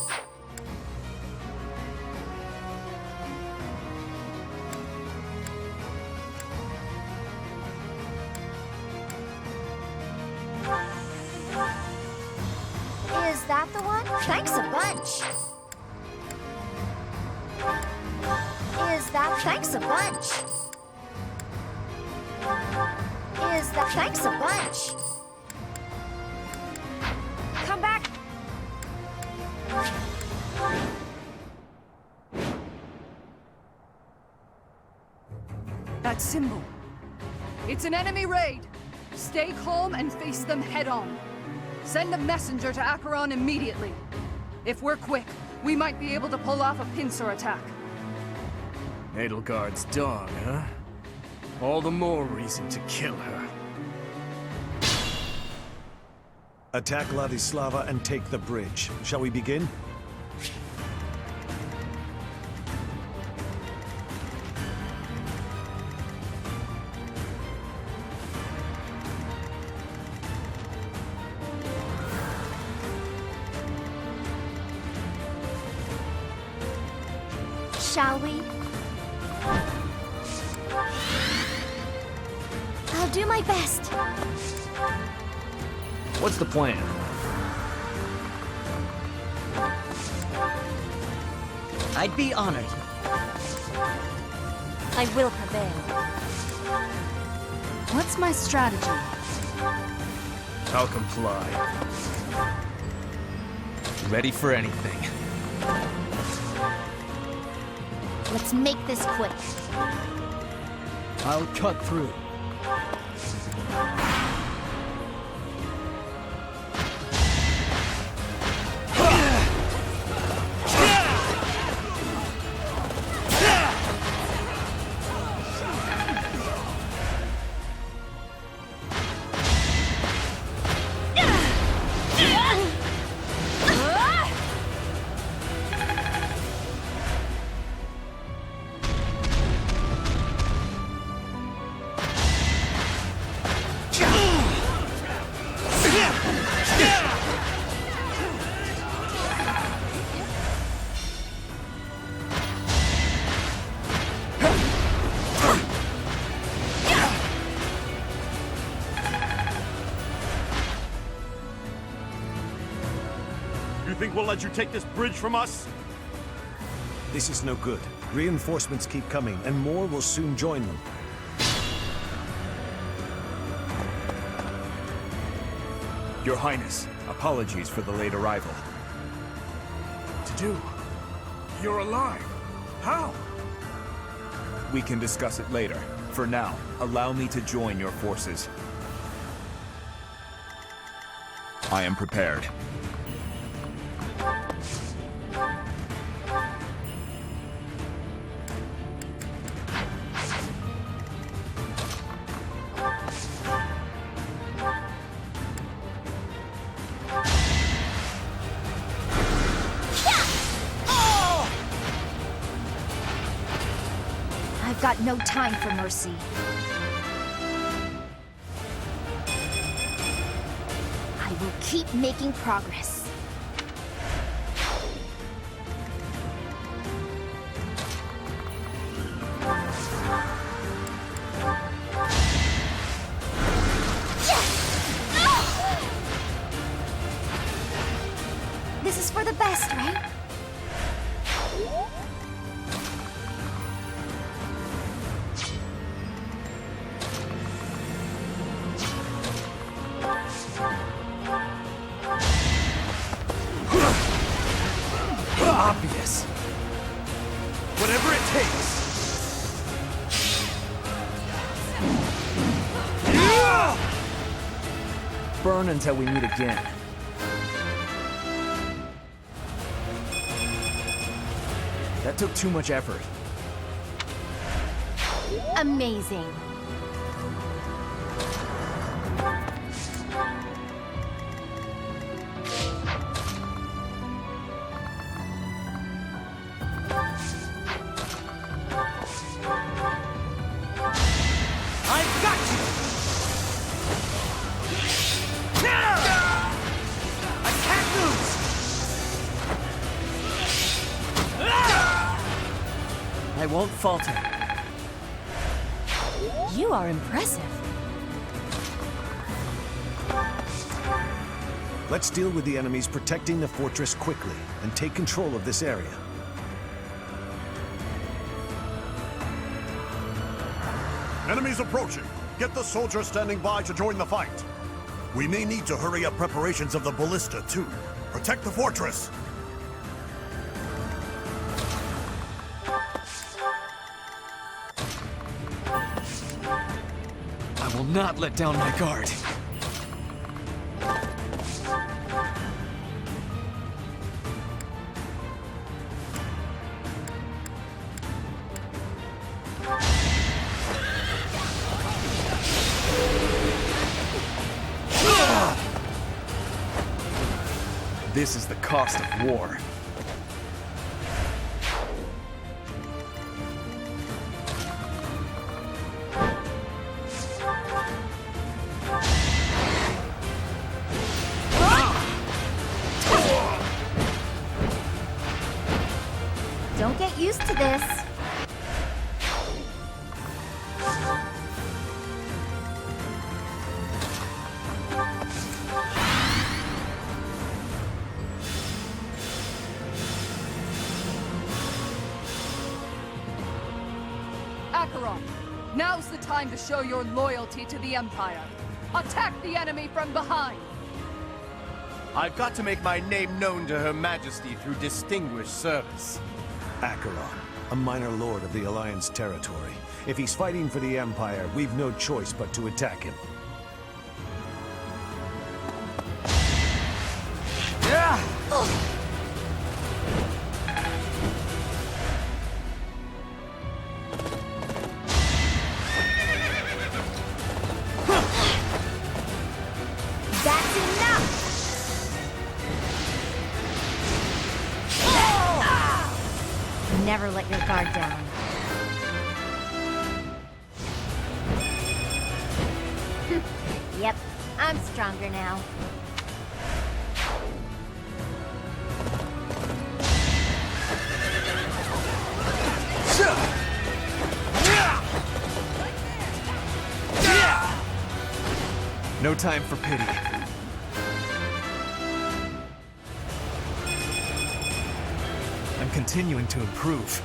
Is that the one? Thanks a bunch. Is that thanks a bunch? Is that thanks a bunch? Come back. That symbol. It's an enemy raid. Stay calm and face them head on. Send a messenger to Acheron immediately. If we're quick, we might be able to pull off a pincer attack. Edelgard's dog, huh? All the more reason to kill her. Attack Ladislava and take the bridge. Shall we begin? Shall we? I'll do my best. What's the plan? I'd be honored. I will prevail. What's my strategy? I'll comply. Ready for anything. Let's make this quick. I'll cut through. You think we'll let you take this bridge from us? This is no good. Reinforcements keep coming, and more will soon join them. Your Highness, apologies for the late arrival. To do? You're alive. How? We can discuss it later. For now, allow me to join your forces. I am prepared. I've got no time for mercy. I will keep making progress. This is for the best, right? Obvious. Whatever it takes. Burn until we meet again. That took too much effort. Amazing. I've got you! I can't lose! won't falter. You are impressive. Let's deal with the enemies protecting the fortress quickly and take control of this area. Enemies approaching. Get the soldiers standing by to join the fight. We may need to hurry up preparations of the ballista, too. Protect the fortress! I will not let down my guard. This is the cost of war. Don't get used to this. Acheron, now's the time to show your loyalty to the Empire. Attack the enemy from behind! I've got to make my name known to Her Majesty through distinguished service. Acheron, a minor lord of the Alliance territory. If he's fighting for the Empire, we've no choice but to attack him. That's enough! Never let your guard down. Yep, I'm stronger now. No time for pity. I'm continuing to improve.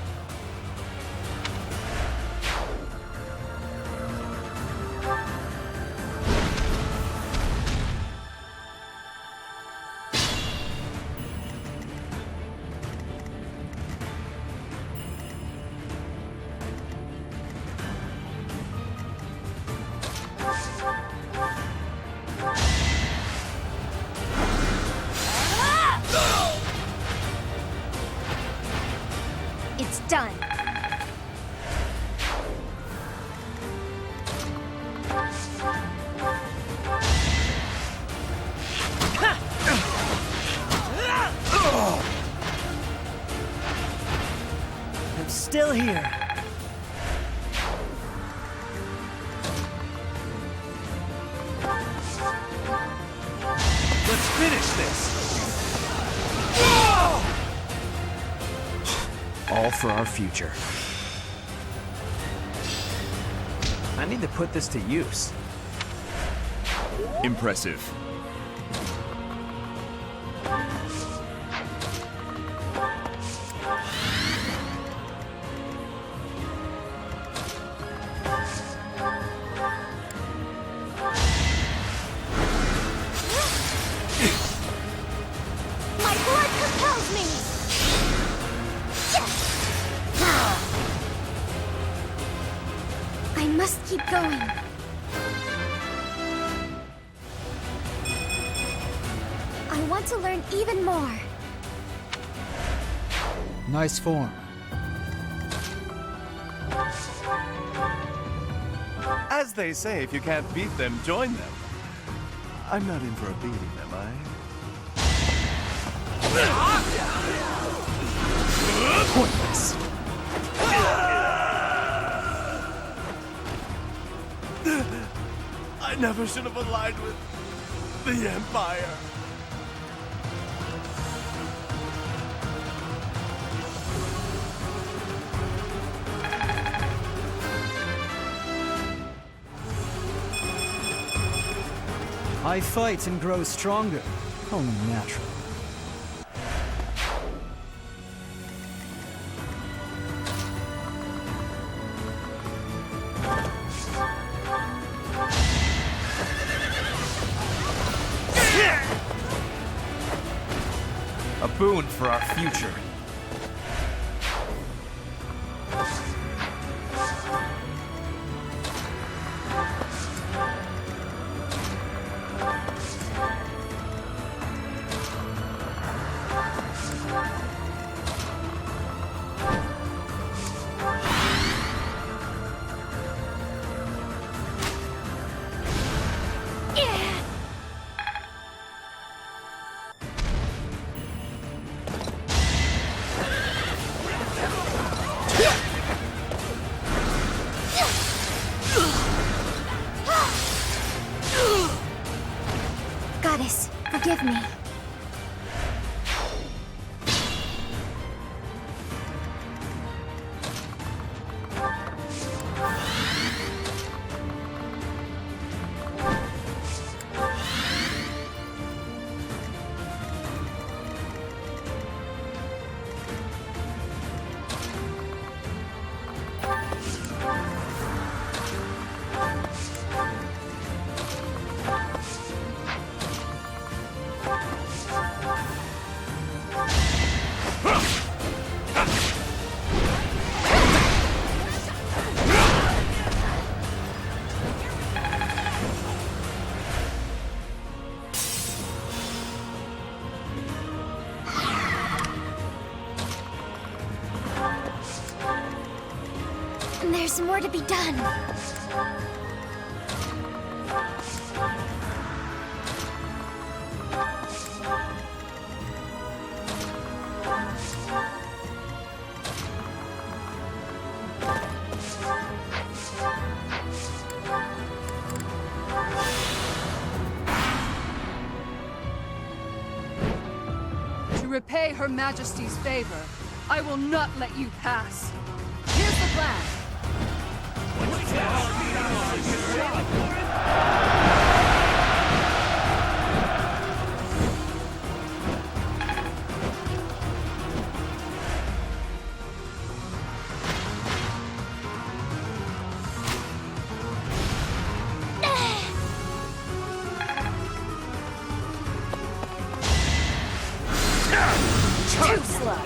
It's done. I'm still here. Let's finish this! All for our future. I need to put this to use. Impressive. My blood compels me! I must keep going. I want to learn even more. Nice form. As they say, if you can't beat them, join them. I'm not in for a beating, am I? Pointless. I never should have aligned with the Empire. I fight and grow stronger. Only natural. A boon for our future. Goddess, forgive me. There's more to be done. To repay Her Majesty's favor, I will not let you pass. Here's the plan. Too slow.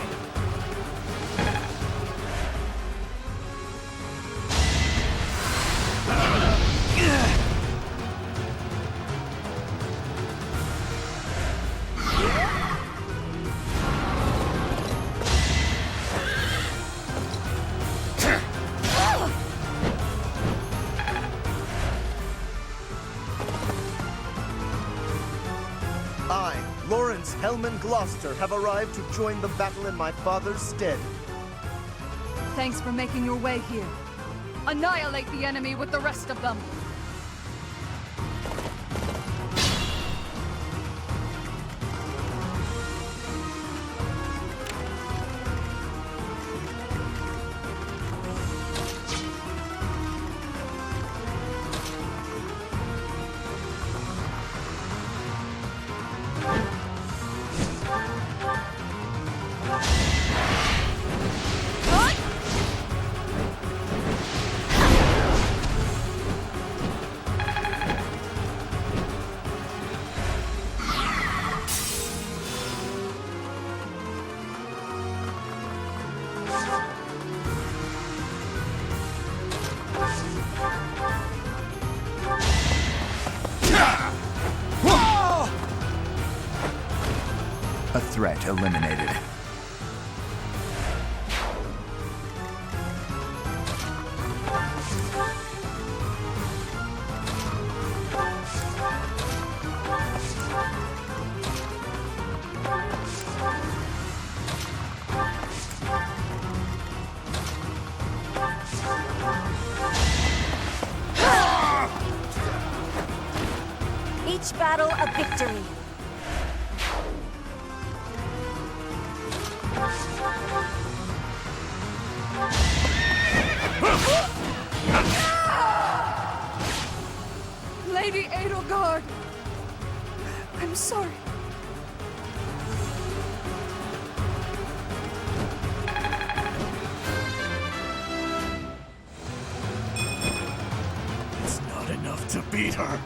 I, Lawrence Hellman Gloucester, have arrived to join the battle in my father's stead. Thanks for making your way here. Annihilate the enemy with the rest of them. A threat eliminated. Each battle a victory. Lady Edelgard, I'm sorry. It's not enough to beat her.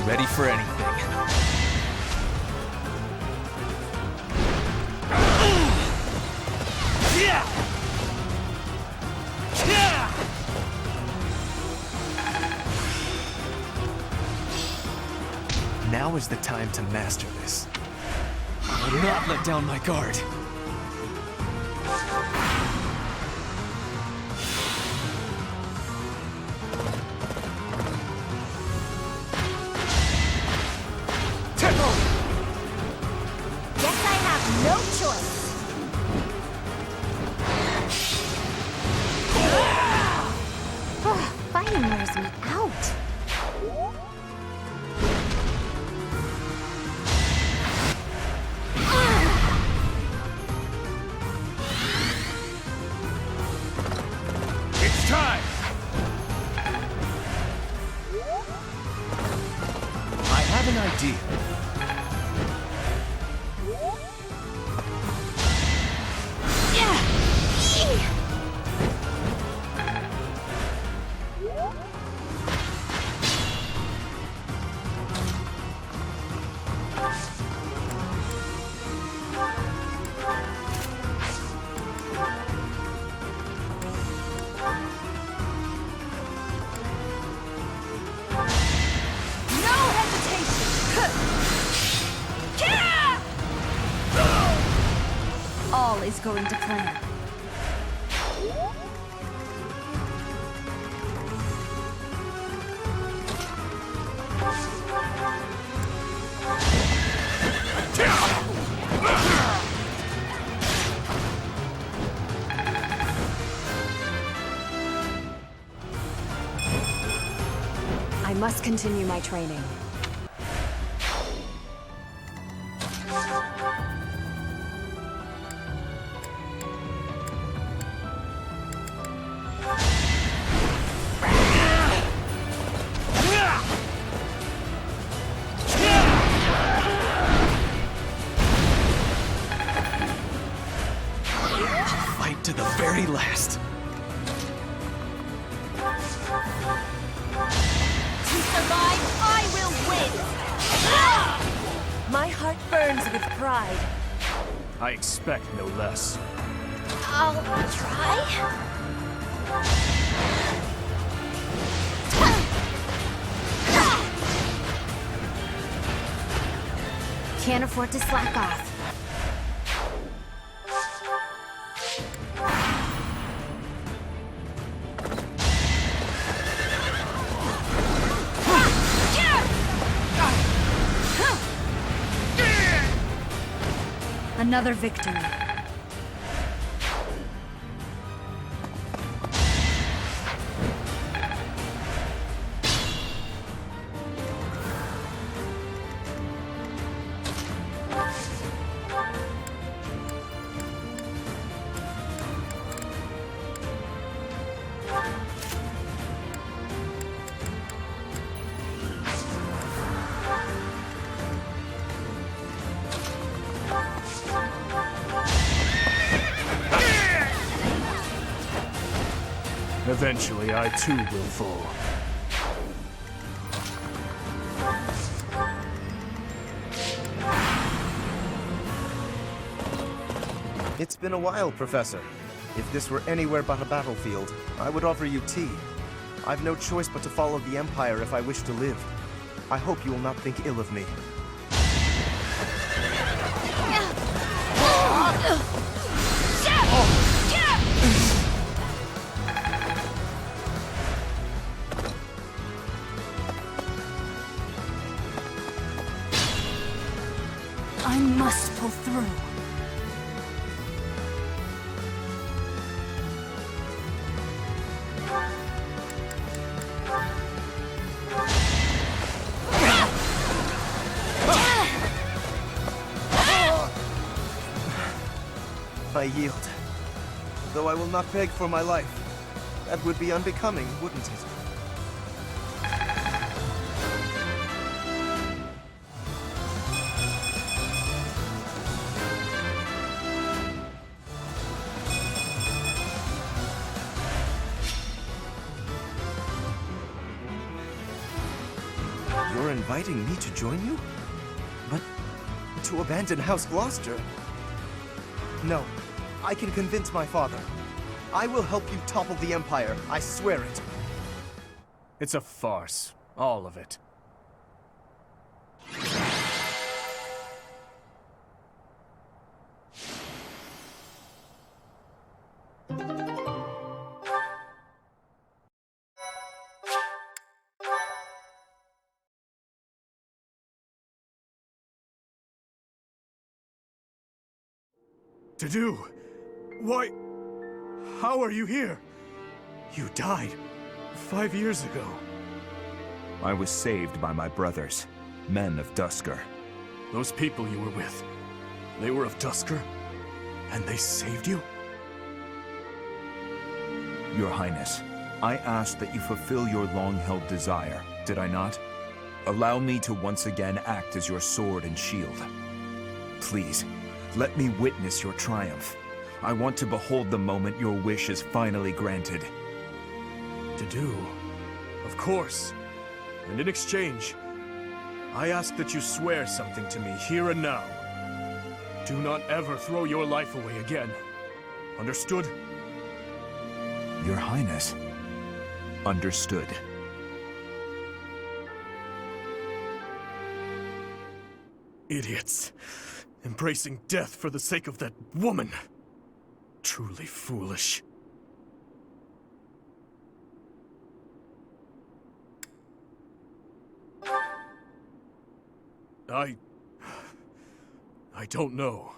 Ready for anything. Now is the time to master this. I will not let down my guard. Guess I have no choice. Fighting wears me out. It's time! I have an idea. All is going to plan. I must continue my training. Fight to the very last. To survive, I will win! My heart burns with pride. I expect no less. I'll try. Can't afford to slack off. Another victory. Eventually, I too will fall. It's been a while, Professor. If this were anywhere but a battlefield, I would offer you tea. I've no choice but to follow the Empire if I wish to live. I hope you will not think ill of me. I must pull through. I yield. Though I will not beg for my life. That would be unbecoming, wouldn't it? You're inviting me to join you? But to abandon House Gloucester? No, I can convince my father. I will help you topple the Empire, I swear it. It's a farce, all of it. To do? Why? How are you here? You died 5 years ago. I was saved by my brothers, men of Duscur. Those people you were with, they were of Duscur? And they saved you? Your Highness, I asked that you fulfill your long-held desire, did I not? Allow me to once again act as your sword and shield. Please, let me witness your triumph. I want to behold the moment your wish is finally granted. To do? Of course. And in exchange, I ask that you swear something to me here and now. Do not ever throw your life away again. Understood? Your Highness. Understood. Idiots. Embracing death for the sake of that woman. Truly foolish. I don't know.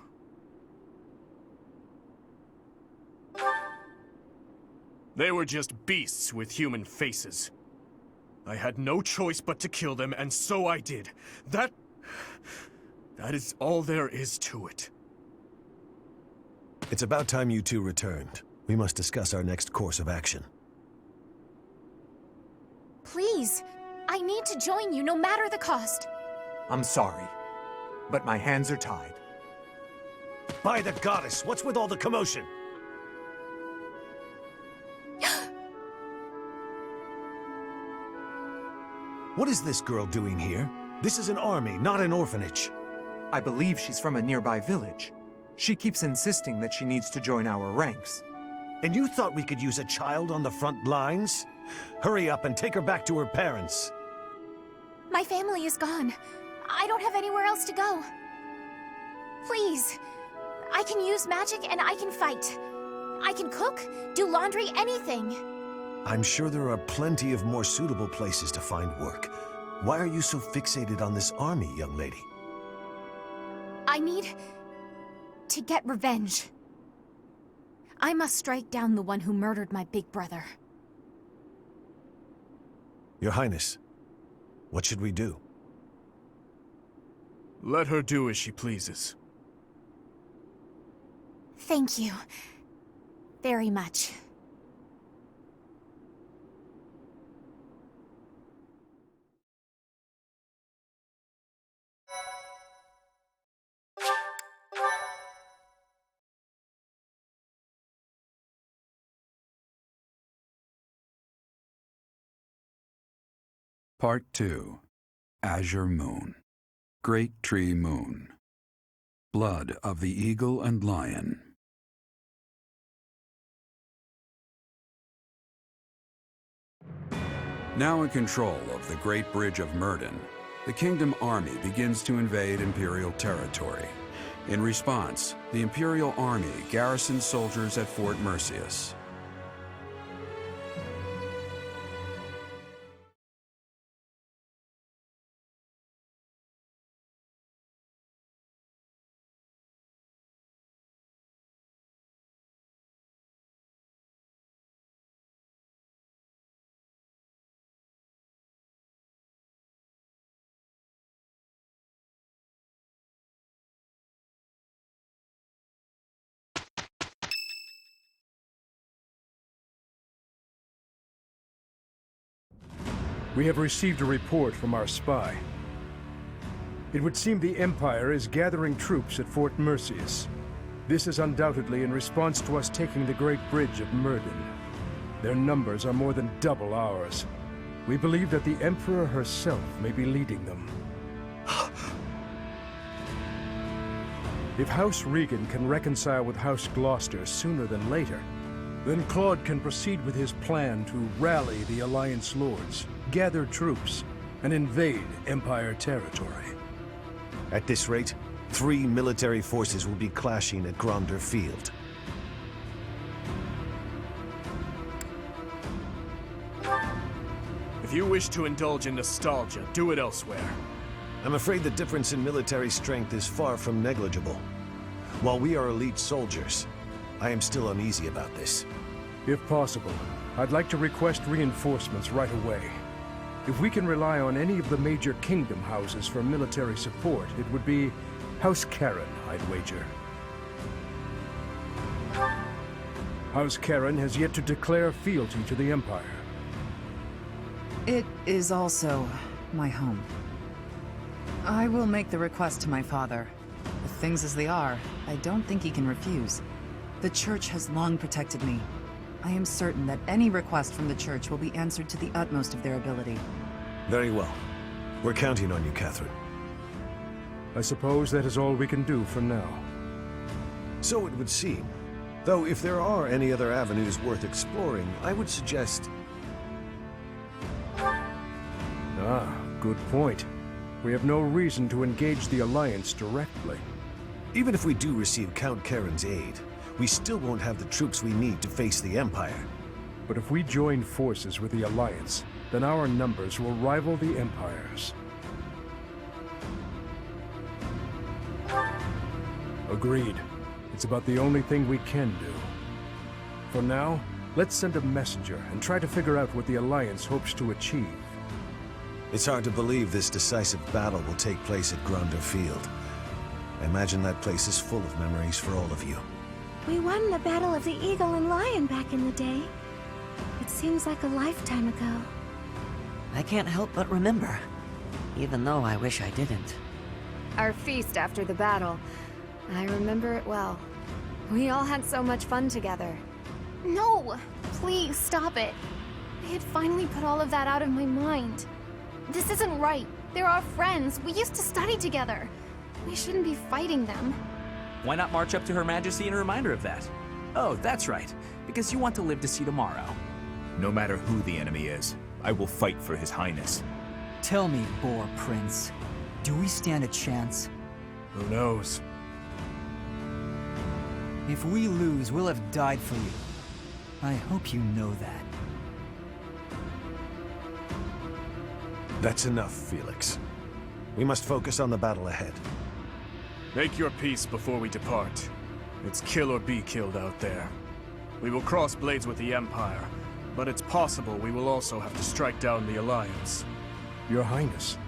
They were just beasts with human faces. I had no choice but to kill them, and so I did. That is all there is to it. It's about time you two returned. We must discuss our next course of action. Please, I need to join you no matter the cost. I'm sorry, but my hands are tied. By the goddess, what's with all the commotion? What is this girl doing here? This is an army, not an orphanage. I believe she's from a nearby village. She keeps insisting that she needs to join our ranks. And you thought we could use a child on the front lines? Hurry up and take her back to her parents. My family is gone. I don't have anywhere else to go. Please, I can use magic and I can fight. I can cook, do laundry, anything. I'm sure there are plenty of more suitable places to find work. Why are you so fixated on this army, young lady? I need to get revenge. I must strike down the one who murdered my big brother. Your Highness, what should we do? Let her do as she pleases. Thank you. Very much. Part 2. Azure Moon. Great Tree Moon. Blood of the Eagle and Lion. Now in control of the Great Bridge of Myrden, the Kingdom Army begins to invade Imperial territory. In response, the Imperial Army garrisons soldiers at Fort Mercius. We have received a report from our spy. It would seem the Empire is gathering troops at Fort Merceus. This is undoubtedly in response to us taking the Great Bridge of Murden. Their numbers are more than double ours. We believe that the Emperor herself may be leading them. If House Regan can reconcile with House Gloucester sooner than later, then Claude can proceed with his plan to rally the Alliance Lords, gather troops, and invade Empire territory. At this rate, 3 military forces will be clashing at Gronder Field. If you wish to indulge in nostalgia, do it elsewhere. I'm afraid the difference in military strength is far from negligible. While we are elite soldiers, I am still uneasy about this. If possible, I'd like to request reinforcements right away. If we can rely on any of the major kingdom houses for military support, it would be House Karen, I'd wager. House Karen has yet to declare fealty to the Empire. It is also my home. I will make the request to my father. With things as they are, I don't think he can refuse. The Church has long protected me. I am certain that any request from the Church will be answered to the utmost of their ability. Very well. We're counting on you, Catherine. I suppose that is all we can do for now. So it would seem. Though if there are any other avenues worth exploring, I would suggest... Ah, good point. We have no reason to engage the Alliance directly. Even if we do receive Count Karen's aid, we still won't have the troops we need to face the Empire. But if we join forces with the Alliance, then our numbers will rival the Empire's. Agreed. It's about the only thing we can do. For now, let's send a messenger and try to figure out what the Alliance hopes to achieve. It's hard to believe this decisive battle will take place at Gronder Field. I imagine that place is full of memories for all of you. We won the Battle of the Eagle and Lion back in the day. It seems like a lifetime ago. I can't help but remember, even though I wish I didn't. Our feast after the battle. I remember it well. We all had so much fun together. No! Please, stop it. I had finally put all of that out of my mind. This isn't right. They're our friends. We used to study together. We shouldn't be fighting them. Why not march up to Her Majesty in a reminder of that? Oh, that's right. Because you want to live to see tomorrow. No matter who the enemy is, I will fight for His Highness. Tell me, Boar Prince, do we stand a chance? Who knows? If we lose, we'll have died for you. I hope you know that. That's enough, Felix. We must focus on the battle ahead. Make your peace before we depart. It's kill or be killed out there. We will cross blades with the Empire, but it's possible we will also have to strike down the Alliance. Your Highness,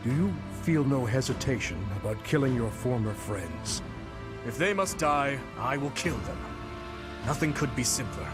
do you feel no hesitation about killing your former friends? If they must die, I will kill them. Nothing could be simpler.